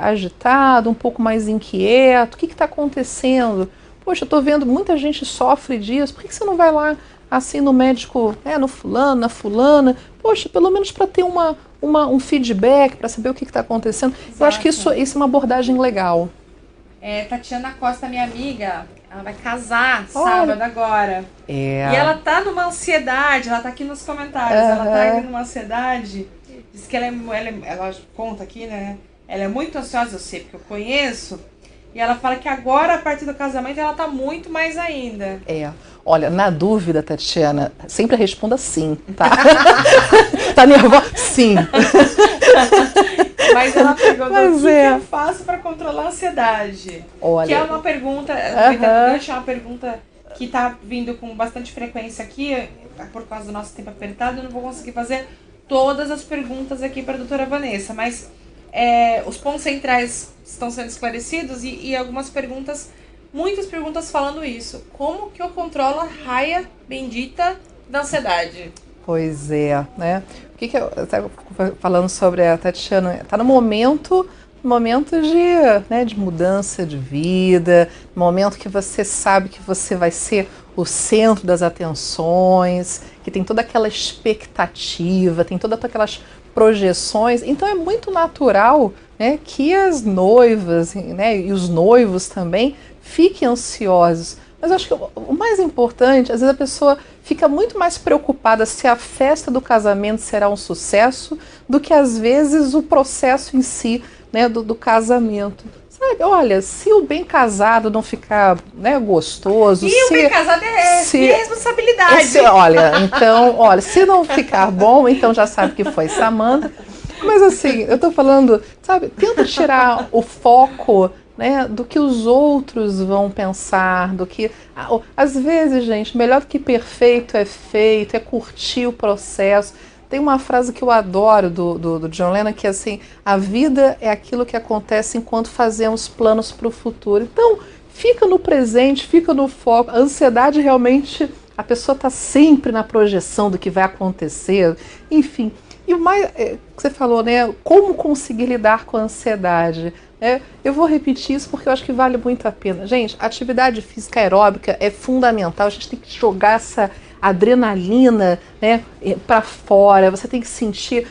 Speaker 2: agitado, um pouco mais inquieto. O que está acontecendo? Poxa, eu estou vendo muita gente sofre disso. Por que você não vai lá assim no médico, no fulano, na fulana? Poxa, pelo menos para ter um feedback, para saber o que está acontecendo. Exato. Eu acho que isso é uma abordagem legal.
Speaker 1: Tatiana Costa, minha amiga, ela vai casar sábado agora. E ela tá numa ansiedade, ela tá aqui nos comentários, ela tá numa ansiedade. Diz que ela conta aqui, né? Ela é muito ansiosa, eu sei, porque eu conheço. E ela fala que agora, a partir do casamento, ela tá muito mais ainda.
Speaker 2: Olha, na dúvida, Tatiana, sempre responda sim, tá? Tá nervosa? Sim.
Speaker 1: Mas ela perguntou o que eu faço para controlar a ansiedade.
Speaker 2: Olha,
Speaker 1: que é uma pergunta, é uma pergunta que tá vindo com bastante frequência aqui, por causa do nosso tempo apertado, eu não vou conseguir fazer todas as perguntas aqui para a doutora Vanessa, mas os pontos centrais estão sendo esclarecidos e algumas perguntas, muitas perguntas falando isso. Como que eu controlo a raia bendita da ansiedade?
Speaker 2: Pois né? O que eu estava falando sobre a Tatiana? Está no momento de mudança de vida, momento que você sabe que você vai ser o centro das atenções, que tem toda aquela expectativa, tem todas aquelas projeções. Então é muito natural, né, que as noivas, né, e os noivos também fiquem ansiosos. Mas eu acho que o mais importante, às vezes a pessoa fica muito mais preocupada se a festa do casamento será um sucesso do que às vezes o processo em si, né, do casamento. sabe, olha, se o bem casado não ficar, né, gostoso...
Speaker 1: E o bem casado é responsabilidade.
Speaker 2: Olha, então, olha, se não ficar bom, então já sabe que foi Samantha. Mas assim, eu tô falando, sabe, tenta tirar o foco, né, do que os outros vão pensar, do que... Às vezes, gente, melhor do que perfeito é feito, é curtir o processo. Tem uma frase que eu adoro do John Lennon, que é assim, a vida é aquilo que acontece enquanto fazemos planos para o futuro. Então, fica no presente, fica no foco. A ansiedade realmente, a pessoa está sempre na projeção do que vai acontecer, enfim. E o mais que você falou, né? Como conseguir lidar com a ansiedade? Eu vou repetir isso porque eu acho que vale muito a pena. Gente, a atividade física aeróbica é fundamental. A gente tem que jogar essa adrenalina, né, para fora. Você tem que sentir,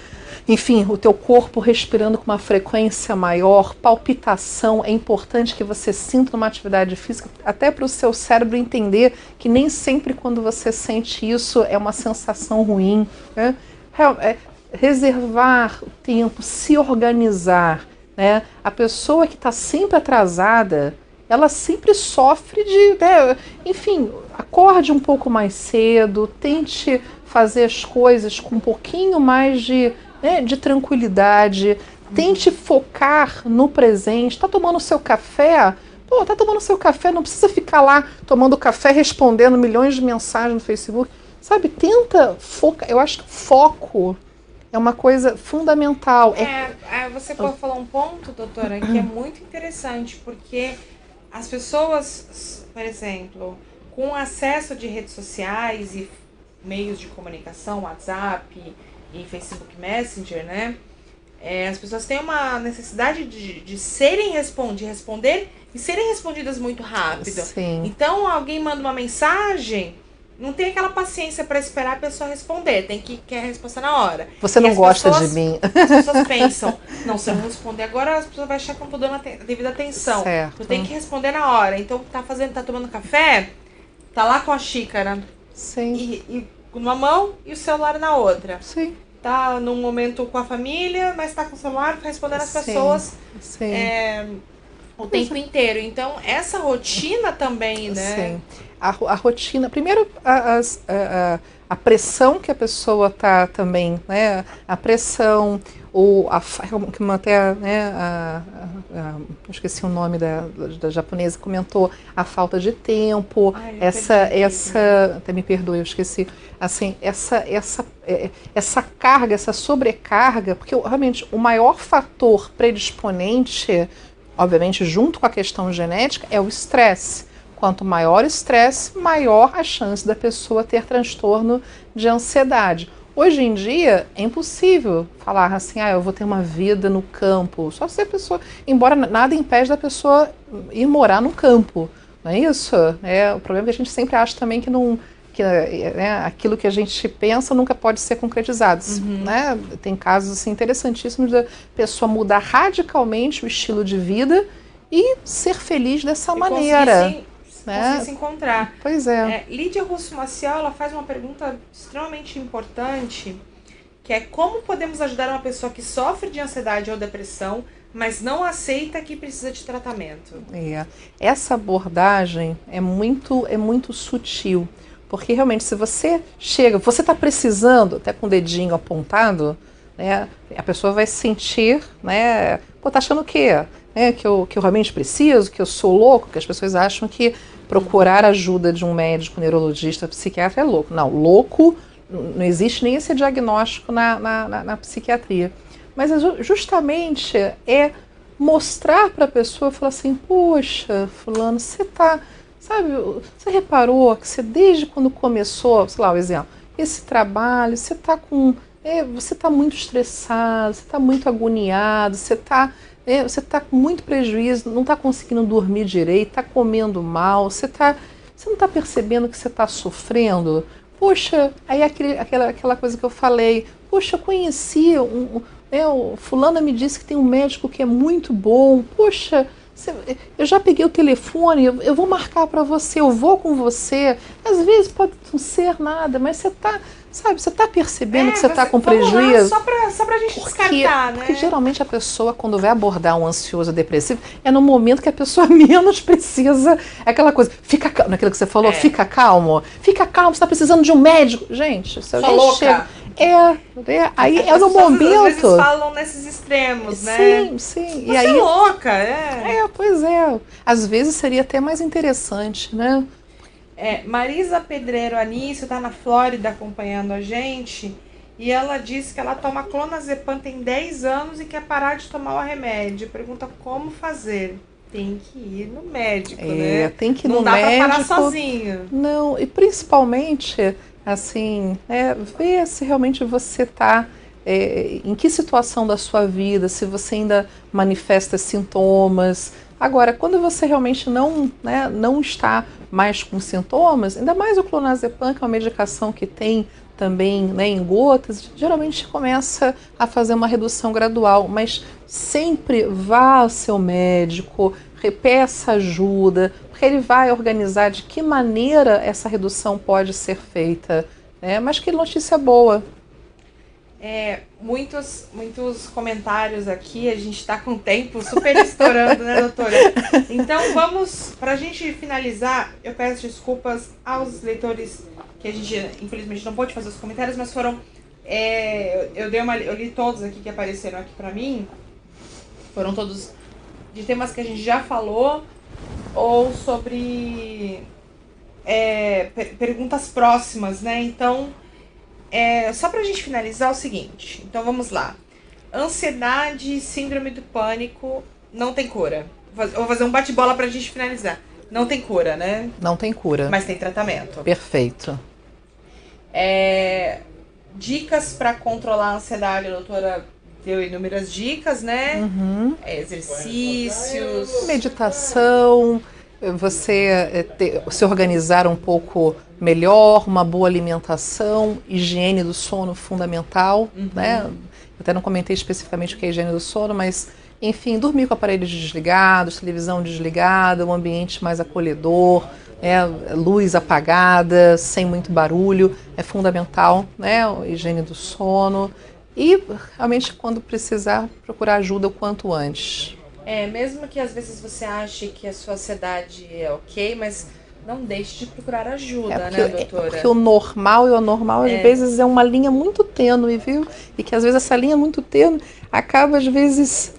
Speaker 2: enfim, o teu corpo respirando com uma frequência maior, palpitação. É importante que você sinta numa atividade física, até para o seu cérebro entender que nem sempre quando você sente isso é uma sensação ruim, né? Reservar tempo, se organizar, né? A pessoa que está sempre atrasada, ela sempre sofre de, né? Enfim, acorde um pouco mais cedo, tente fazer as coisas com um pouquinho mais de, né, de tranquilidade, tente focar no presente. Tá tomando seu café? Pô, tá tomando seu café, não precisa ficar lá tomando café, respondendo milhões de mensagens no Facebook. Sabe, tenta focar. Eu acho que foco é uma coisa fundamental.
Speaker 1: Você pode falar um ponto, doutora, que é muito interessante, porque as pessoas, por exemplo, com acesso de redes sociais e meios de comunicação, WhatsApp e Facebook Messenger, né? As pessoas têm uma necessidade de responder e serem respondidas muito rápido.
Speaker 2: Sim.
Speaker 1: Então, alguém manda uma mensagem, não tem aquela paciência para esperar a pessoa responder, quer a resposta na hora.
Speaker 2: Você não gosta de mim.
Speaker 1: As pessoas pensam, não, se eu não responder agora, as pessoas vão achar que eu não tô dando a devida atenção.
Speaker 2: Certo.
Speaker 1: Eu tenho que responder na hora. Então, tá tomando café, tá lá com a xícara.
Speaker 2: Sim.
Speaker 1: E numa mão e o celular na outra.
Speaker 2: Sim.
Speaker 1: Tá num momento com a família, mas tá com o celular respondendo as pessoas o tempo inteiro. Então, essa rotina também, né?
Speaker 2: Sim. A rotina, primeiro a pressão que a pessoa tá também, né? A pressão, ou até, né, eu esqueci o nome da japonesa, comentou a falta de tempo, até me perdoe, eu esqueci, assim, essa carga, essa sobrecarga, porque realmente o maior fator predisponente, obviamente junto com a questão genética, é o estresse. Quanto maior o estresse, maior a chance da pessoa ter transtorno de ansiedade. Hoje em dia, é impossível falar assim, eu vou ter uma vida no campo. Só se a pessoa, embora nada impede da pessoa ir morar no campo, não é isso? O problema é que a gente sempre acha também que não, né, aquilo que a gente pensa nunca pode ser concretizado. Né? Tem casos assim, interessantíssimos da pessoa mudar radicalmente o estilo de vida e ser feliz dessa maneira.
Speaker 1: Conseguir se encontrar.
Speaker 2: Pois é.
Speaker 1: Lídia Russo Maciel, ela faz uma pergunta extremamente importante, que é como podemos ajudar uma pessoa que sofre de ansiedade ou depressão, mas não aceita que precisa de tratamento.
Speaker 2: Essa abordagem é muito sutil, porque realmente se você chega, você está precisando, até com o dedinho apontado, né, a pessoa vai se sentir, né, tá achando o quê? Que eu realmente preciso, que eu sou louco, que as pessoas acham que procurar ajuda de um médico, neurologista, psiquiatra é louco. Não, louco, não existe nem esse diagnóstico na psiquiatria. Mas justamente é mostrar para a pessoa, falar assim, poxa, fulano, você você reparou que você desde quando começou, sei lá, o exemplo, esse trabalho, você está muito estressado, você está muito agoniado, você está com muito prejuízo, não está conseguindo dormir direito, está comendo mal, você não está percebendo que você está sofrendo? Poxa, aí aquela coisa que eu falei, poxa, eu conheci, o fulano me disse que tem um médico que é muito bom, poxa, Eu já peguei o telefone, eu vou marcar para você, eu vou com você. Às vezes pode não ser nada, mas você tá, sabe, você tá percebendo que você tá com prejuízo.
Speaker 1: Só pra gente descartar, né?
Speaker 2: Porque geralmente a pessoa, quando vai abordar um ansioso depressivo, é no momento que a pessoa menos precisa. É aquela coisa, fica calmo, naquilo que você falou, fica calmo, você tá precisando de um médico. Gente, se alguém
Speaker 1: louca.
Speaker 2: chega. Aí é no momento.
Speaker 1: Às vezes falam nesses extremos, né?
Speaker 2: Sim.
Speaker 1: Você é louca,
Speaker 2: Pois é. Às vezes seria até mais interessante, né?
Speaker 1: Marisa Pedreiro Anício tá na Flórida acompanhando a gente e ela disse que ela toma clonazepam tem 10 anos e quer parar de tomar o remédio. Pergunta como fazer. Tem que ir no médico, né?
Speaker 2: Tem que ir no
Speaker 1: médico. Não dá pra parar sozinho.
Speaker 2: Não, e principalmente, assim, ver se realmente você tá em que situação da sua vida, se você ainda manifesta sintomas. Agora, quando você realmente não está mais com sintomas, ainda mais o clonazepam, que é uma medicação que tem também, né, em gotas, geralmente começa a fazer uma redução gradual, mas sempre vá ao seu médico, peça ajuda, porque ele vai organizar de que maneira essa redução pode ser feita, né? Mas que notícia boa!
Speaker 1: Muitos comentários aqui, a gente está com o tempo super estourando, né, doutora? Então vamos, para a gente finalizar, eu peço desculpas aos leitores que a gente, infelizmente, não pôde fazer os comentários, mas foram, eu li todos aqui que apareceram aqui para mim, foram todos de temas que a gente já falou, ou sobre perguntas próximas, né? Então, só pra gente finalizar o seguinte, então vamos lá. Ansiedade, síndrome do pânico, não tem cura. Vou fazer um bate-bola pra gente finalizar. Não tem cura, né?
Speaker 2: Não tem cura.
Speaker 1: Mas tem tratamento.
Speaker 2: Perfeito.
Speaker 1: Dicas pra controlar a ansiedade, a doutora deu inúmeras dicas, né?
Speaker 2: Uhum.
Speaker 1: Exercícios.
Speaker 2: Meditação, você se organizar um pouco melhor, uma boa alimentação, higiene do sono fundamental, né? Eu até não comentei especificamente o que é higiene do sono, mas, enfim, dormir com aparelhos desligados, televisão desligada, um ambiente mais acolhedor, luz apagada, sem muito barulho, é fundamental, né? Higiene do sono. E, realmente, quando precisar, procurar ajuda o quanto antes.
Speaker 1: Mesmo que às vezes você ache que a sua ansiedade é ok, mas não deixe de procurar ajuda, né, doutora?
Speaker 2: Porque o normal e o anormal, às vezes, é uma linha muito tênue, viu? E que, às vezes, essa linha muito tênue acaba, às vezes,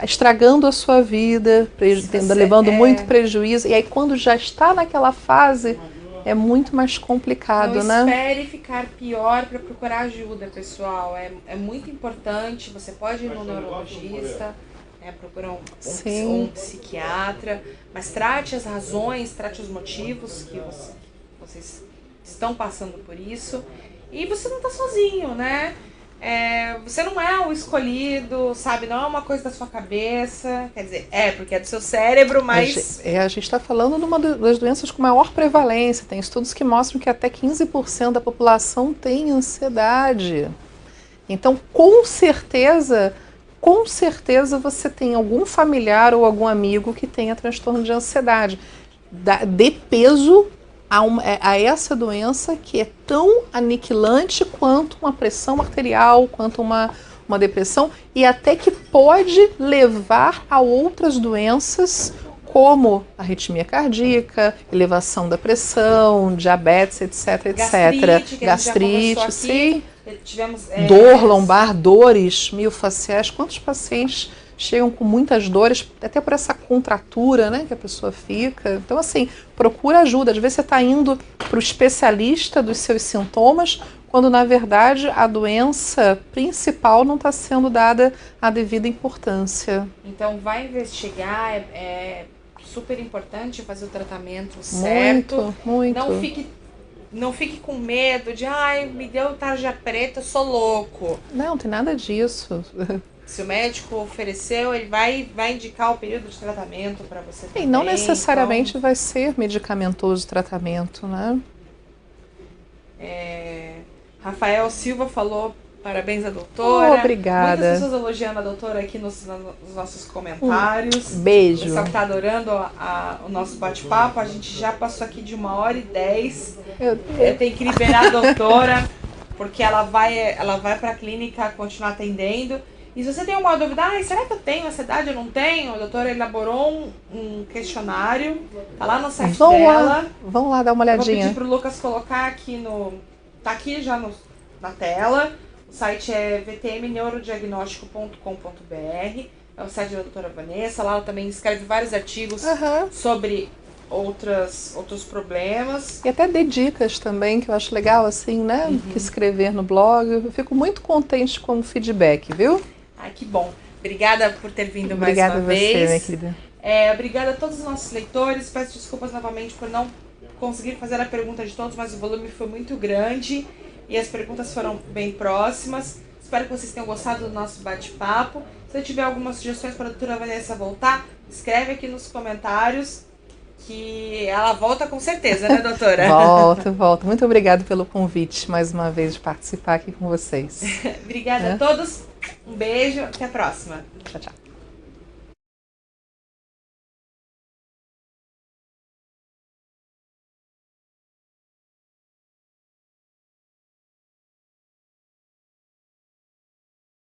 Speaker 2: estragando a sua vida, levando muito prejuízo. E aí, quando já está naquela fase, é muito mais complicado,
Speaker 1: não espere ficar pior para procurar ajuda, pessoal. É muito importante. Você pode ir no neurologista, procurar um psiquiatra, mas trate as razões, trate os motivos que vocês estão passando por isso. E você não está sozinho, né? Você não é o escolhido, sabe? Não é uma coisa da sua cabeça. Quer dizer, porque é do seu cérebro, mas...
Speaker 2: A gente está falando de uma das doenças com maior prevalência. Tem estudos que mostram que até 15% da população tem ansiedade. Então, com certeza você tem algum familiar ou algum amigo que tenha transtorno de ansiedade. Dê peso a essa doença que é tão aniquilante quanto uma pressão arterial, quanto uma depressão, e até que pode levar a outras doenças como arritmia cardíaca, elevação da pressão, diabetes, etc.
Speaker 1: Gastrite, sim. Tivemos,
Speaker 2: dor lombar, dores miofaciais. Quantos pacientes chegam com muitas dores, até por essa contratura, né, que a pessoa fica? Então, assim, procura ajuda. Às vezes você está indo para o especialista dos seus sintomas, quando, na verdade, a doença principal não está sendo dada a devida importância.
Speaker 1: Então, vai investigar, é super importante fazer o tratamento certo.
Speaker 2: Muito.
Speaker 1: Não fique com medo de, me deu tarja preta, eu sou louco.
Speaker 2: Não tem nada disso.
Speaker 1: Se o médico ofereceu, ele vai indicar o período de tratamento para você também.
Speaker 2: E não necessariamente vai ser medicamentoso o tratamento, né?
Speaker 1: Rafael Silva falou Parabéns à doutora.
Speaker 2: Obrigada.
Speaker 1: Muitas pessoas elogiando a doutora aqui nos nossos comentários.
Speaker 2: Beijo.
Speaker 1: O pessoal que tá adorando o nosso bate-papo. A gente já passou aqui de 1h10. Eu tenho que liberar a doutora, porque ela vai pra clínica continuar atendendo. E se você tem alguma dúvida, será que eu tenho ansiedade ou não tenho? A doutora elaborou um questionário, tá lá no site dela.
Speaker 2: Vamos lá dar uma olhadinha.
Speaker 1: Eu vou pedir pro Lucas colocar aqui tá aqui já na tela. O site é vtmneurodiagnóstico.com.br. É o site da doutora Vanessa. Lá ela também escreve vários artigos sobre outros problemas.
Speaker 2: E até dê dicas também, que eu acho legal, assim, né? Que escrever no blog. Eu fico muito contente com o feedback, viu?
Speaker 1: Ai, que bom. Obrigada por ter vindo mais uma vez.
Speaker 2: Obrigada a você, minha querida.
Speaker 1: Obrigada a todos os nossos leitores. Peço desculpas novamente por não conseguir fazer a pergunta de todos, mas o volume foi muito grande e as perguntas foram bem próximas. Espero que vocês tenham gostado do nosso bate-papo. Se você tiver algumas sugestões para a doutora Vanessa voltar, escreve aqui nos comentários que ela volta com certeza, né, doutora?
Speaker 2: Volto. Muito obrigada pelo convite, mais uma vez, de participar aqui com vocês.
Speaker 1: Obrigada a todos. Um beijo. Até a próxima.
Speaker 2: Tchau, tchau.